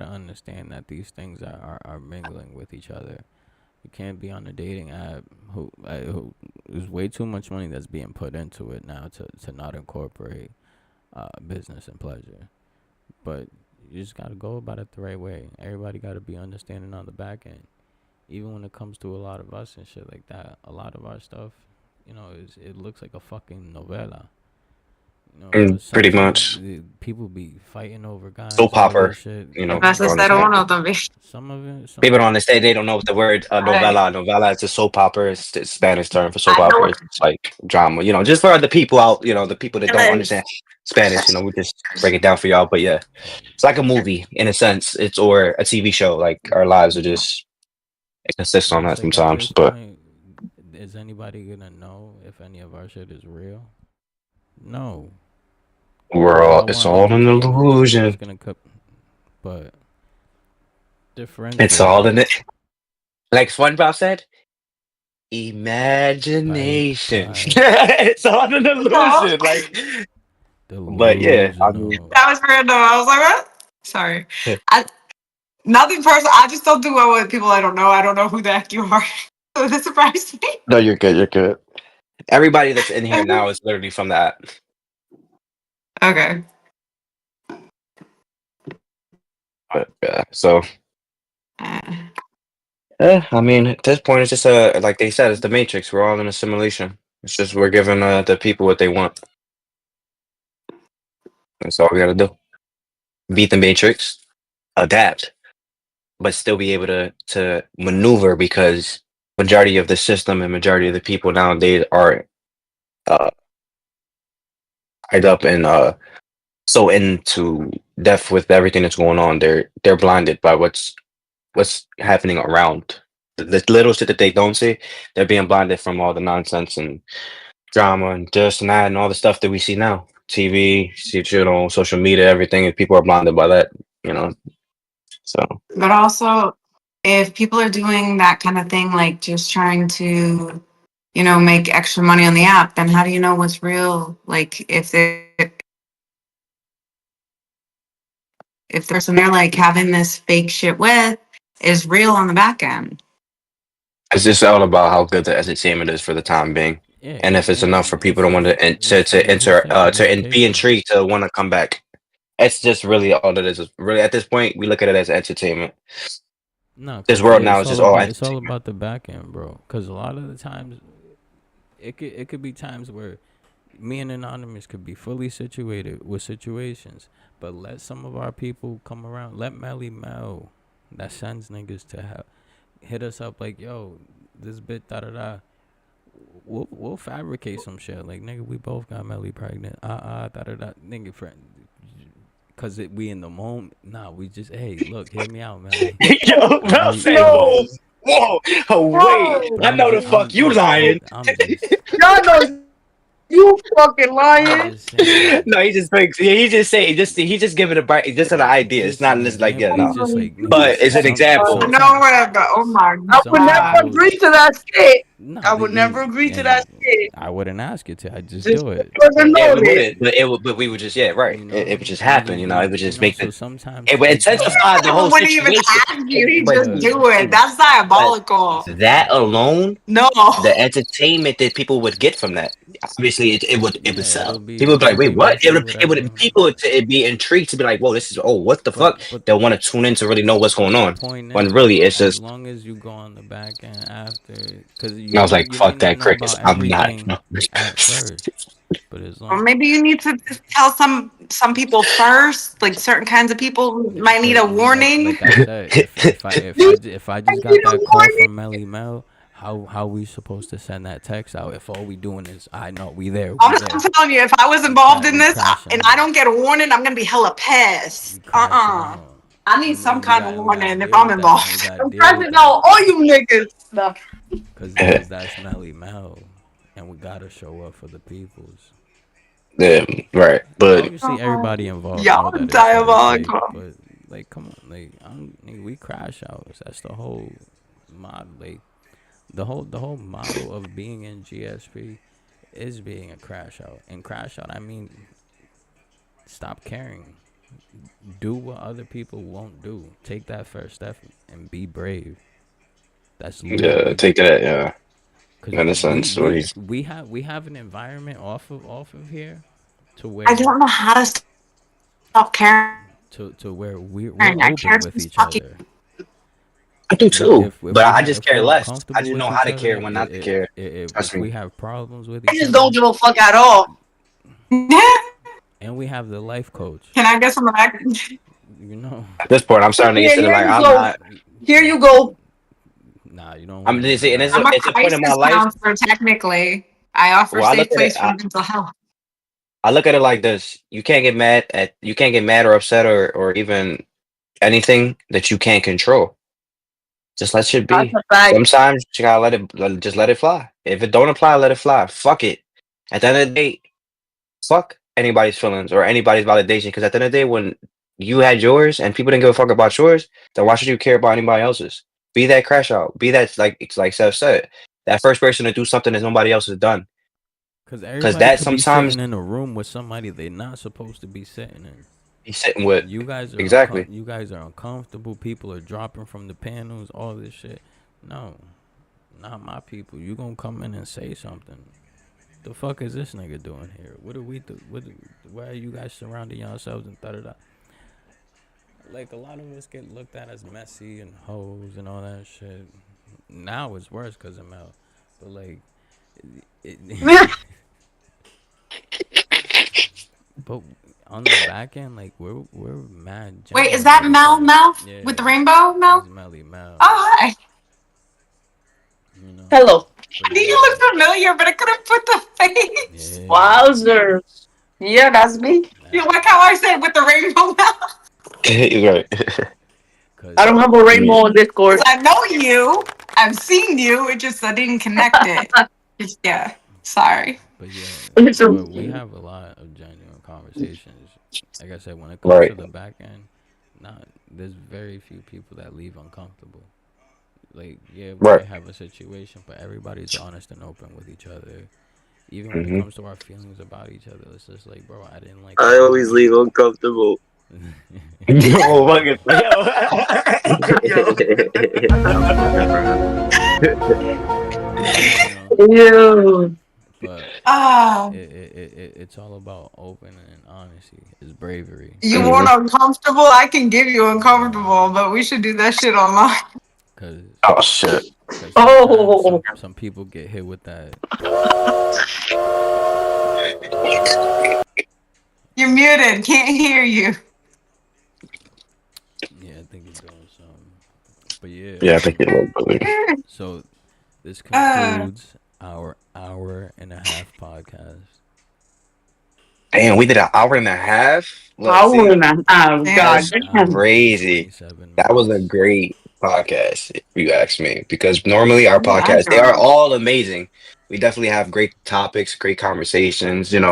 understand that these things are mingling with each other. You can't be on a dating app who there's way too much money that's being put into it now to not incorporate business and pleasure. But you just gotta go about it the right way. Everybody gotta be understanding on the back end. even when it comes to a lot of us and shit like that, a lot of our stuff, it looks like a fucking novela. Pretty Sometimes much people be fighting over guys soap and all opera. this shit. You know, That's people the don't Some cero understand. uno también. some People of don't it. understand. They don't know what the word I, novela. Novela is a soap opera. It's the Spanish term for soap I know opera. what It's like drama. Just for the people out. The people that don't it understand is. Spanish. We just break it down for y'all. But yeah, it's like a movie in a sense. It's or a TV show. Like our lives are just it consists But on it's that like at sometimes. this But point, is anybody gonna know if any of our shit is real? No. We all it's want all an entertainment, so we're just illusion. gonna cut. But It's all differentiate. in it. Like SpongeBob said, Bye, imagination. bye. It's all an Oh, illusion. Like, but yeah, I mean, Delusional. that was random. I was like, what? Sorry. I, nothing personal. I just don't do well with people I don't know. I don't know who the heck you are. So this surprised me. no, you're good. You're good. Everybody that's in here now is literally from that. Okay. But yeah, so Uh, I mean, at this point, it's just like they said, it's the Matrix. We're all in a simulation. It's just we're giving the people what they want. That's all we got to do. Beat the Matrix, adapt, but still be able to maneuver because majority of the system and majority of the people nowadays are uh tied up and so into depth with everything that's going on. They're blinded by what's happening around. The little shit that they don't see, they're being blinded from all the nonsense and drama and this and that and all the stuff that we see now. TV, social media, everything, and people are blinded by that, you know. So but also, if people are doing that kind of thing, like just trying to, make extra money on the app, then how do you know what's real? Like if the person they're like having this fake shit with is real on the back end. it's just all about how good the entertainment is for the time being. Yeah, And if it's enough for people to want to to it's enter like be education. intrigued to want to come back. It's just really all it is. Really, at this point, we look at it as entertainment. No, This cause world now is just all it's all entertainment. about the back end, bro. Cause a lot of the times, it could be times where me and Anonymous could be fully situated with situations, but let some of our people come around. Let Melly Mel, that sends niggas to hit us up like, yo, this bit da da da. We'll fabricate some shit like, nigga, we both got Melly pregnant. Da da da. Nigga, friend. Cause we in the moment. Nah, we just look, hear me out, Melly. Yo, I know bro, you. say no. Whoa, oh, wait. Bro, I know the fuck you Look, lying. y'all know you fucking I'm lying. just saying. No, he just thinks. Yeah, he just say he just give it a bite, just an idea. It's Just not an just like example. yeah, Oh no. It's my just like But niggas. it's an example. No, Sometimes, oh my I would some never god. people. agree to that shit. Nah, I would never agree to that and shit. I wouldn't ask you to. I just Just do it. for the Yeah, we notice. wouldn't, but we would just right. It would just happen, It would just make So the sometimes it would people. intensify the whole Wouldn't even situation. ask you. He But just But do it. That's but diabolical. that alone, No. the entertainment that people would get from that, obviously it would yeah, sell. People would be like, wait, what? basically whatever. People would be intrigued to be like, whoa, this is what the fuck? But They'll want to tune in to really know what's going the on. point When is, really it's as just long as you go on the back end after, because I was like, you might fuck not that know crickets. about I'm not. everything at first, but as Or long. maybe you need to just tell some people first. Like certain kinds of people might need a But warning. like I said, if I just got that call from Melly Mel, how we supposed to send that text out if all we doing is I know we there, we I'm there, telling you, if I was involved in we this crashing and I out, don't get a warning, I'm gonna be hella we pissed. crashing out. I need some And we kind of got we got to warning if deal I'm with that, and we involved. got to I'm deal with crashing that, out all you niggas. Nah. cause that's Melly Mel, and we gotta show up for the peoples. Yeah, right. And But obviously, everybody involved know Y'all that it's all fake, diabolical. but like, come on, like we crash out. That's the whole mod. Like the whole model of being in GSP is being a crash out. And crash out, I mean, stop caring. Do what other people won't do. Take that first step and be brave. That's yeah, literally take that. Yeah, because in a sense, what he's we have an environment off of here to I where don't know how to stop caring. to where we're I open care with too each fucking. other. I do too, If but I just if care we're less. I uncomfortable just know with how each to other, care when not to care. Trust if me. we have problems with I each just don't other, give a fuck at all. and we have the life coach, Can I get some back? you know, At this point, I'm starting to get Yeah, to the here like you I'm go. not. Here you go. nah, you don't I'm want to just hear saying that. I'm a it's a point in my crisis life. counselor, technically. I offer Well, I look safe at it. place for mental health. I look at it like this: you can't get mad or upset or even anything that you can't control. Just let shit That's be. a fact. Sometimes you gotta just let it fly. If it don't apply, let it fly. Fuck it. At the end of the day, fuck anybody's feelings or anybody's validation. Because at the end of the day, when you had yours and people didn't give a fuck about yours, then why should you care about anybody else's? Be that crash out. Be that like Seth said, that first person to do something that nobody else has done. Because Because everybody that could be sometimes sitting in a room with somebody they're not supposed to be sitting in. he's sitting with exactly. You guys are uncomfortable. People are dropping from the panels. All this shit. No, not my people. You gonna come in and say something? The fuck is this nigga doing here? What do we do? Why are you guys surrounding yourselves and da da da? Like a lot of us get looked at as messy and hoes and all that shit. Now it's worse because of Mel, but like, but on the back end, like we're mad. Wait, is Genuine that with each Mel other. Mel with the Yeah, rainbow Mel? that's Melly Mel. Oh, hi. You know, Hello. but You yeah, look familiar, but I couldn't put the face. yeah. Wowzers. Yeah, that's me. You Nah, like how I said with the rainbow Mel? Right. cause I don't have a Me. rainbow on Discord. I know you. I've seen you. It just I didn't connect it. Yeah. Sorry. but yeah, It's a- but we have a lot of genuine conversations. Like I said, when it comes to Right. the back end, there's very few people that leave uncomfortable. Like, yeah, we Right. might have a situation, but everybody's honest and open with each other. Even when it Hmm. comes to our feelings about each other, it's just like, bro, I didn't like I that always movie. leave uncomfortable. Yo, fucking yo. You know, Ew. but Ah, it's all about open and honesty. It's bravery. you Mhm. want uncomfortable? I can give you uncomfortable, but we should do that shit online. Cause, Oh shit. cause sometimes Oh. some people get hit with that. You're muted. Can't hear you. Yeah, I think you're doing something. But yeah, Yeah, I think it will, brother. so this Uh, concludes our hour and a half podcast. Damn, we did an hour and a half. Look, Hour see, and a half. damn. God that's damn. Hour and crazy. 27 That was a minutes. great podcast, if you ask me. Because normally our Oh my podcasts, they are god. all amazing. We definitely have great topics, great conversations. They be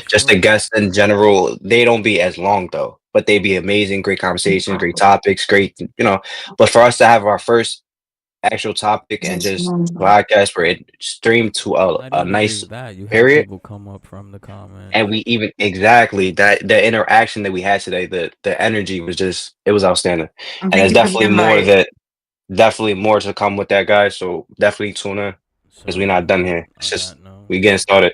Just the fun. guests in general, they don't be as long though, but they be amazing, great conversations, great topics, great. But for us to have our first actual topic and just podcast where it streamed to Not a even nice just that. You have period. people come up from the comments. And we even exactly that the interaction that we had today, the energy was just it was outstanding. And And thank there's you for the invite. definitely more to come with that guy. So definitely tune in because we're So, not done here. It's on just that note. we getting started.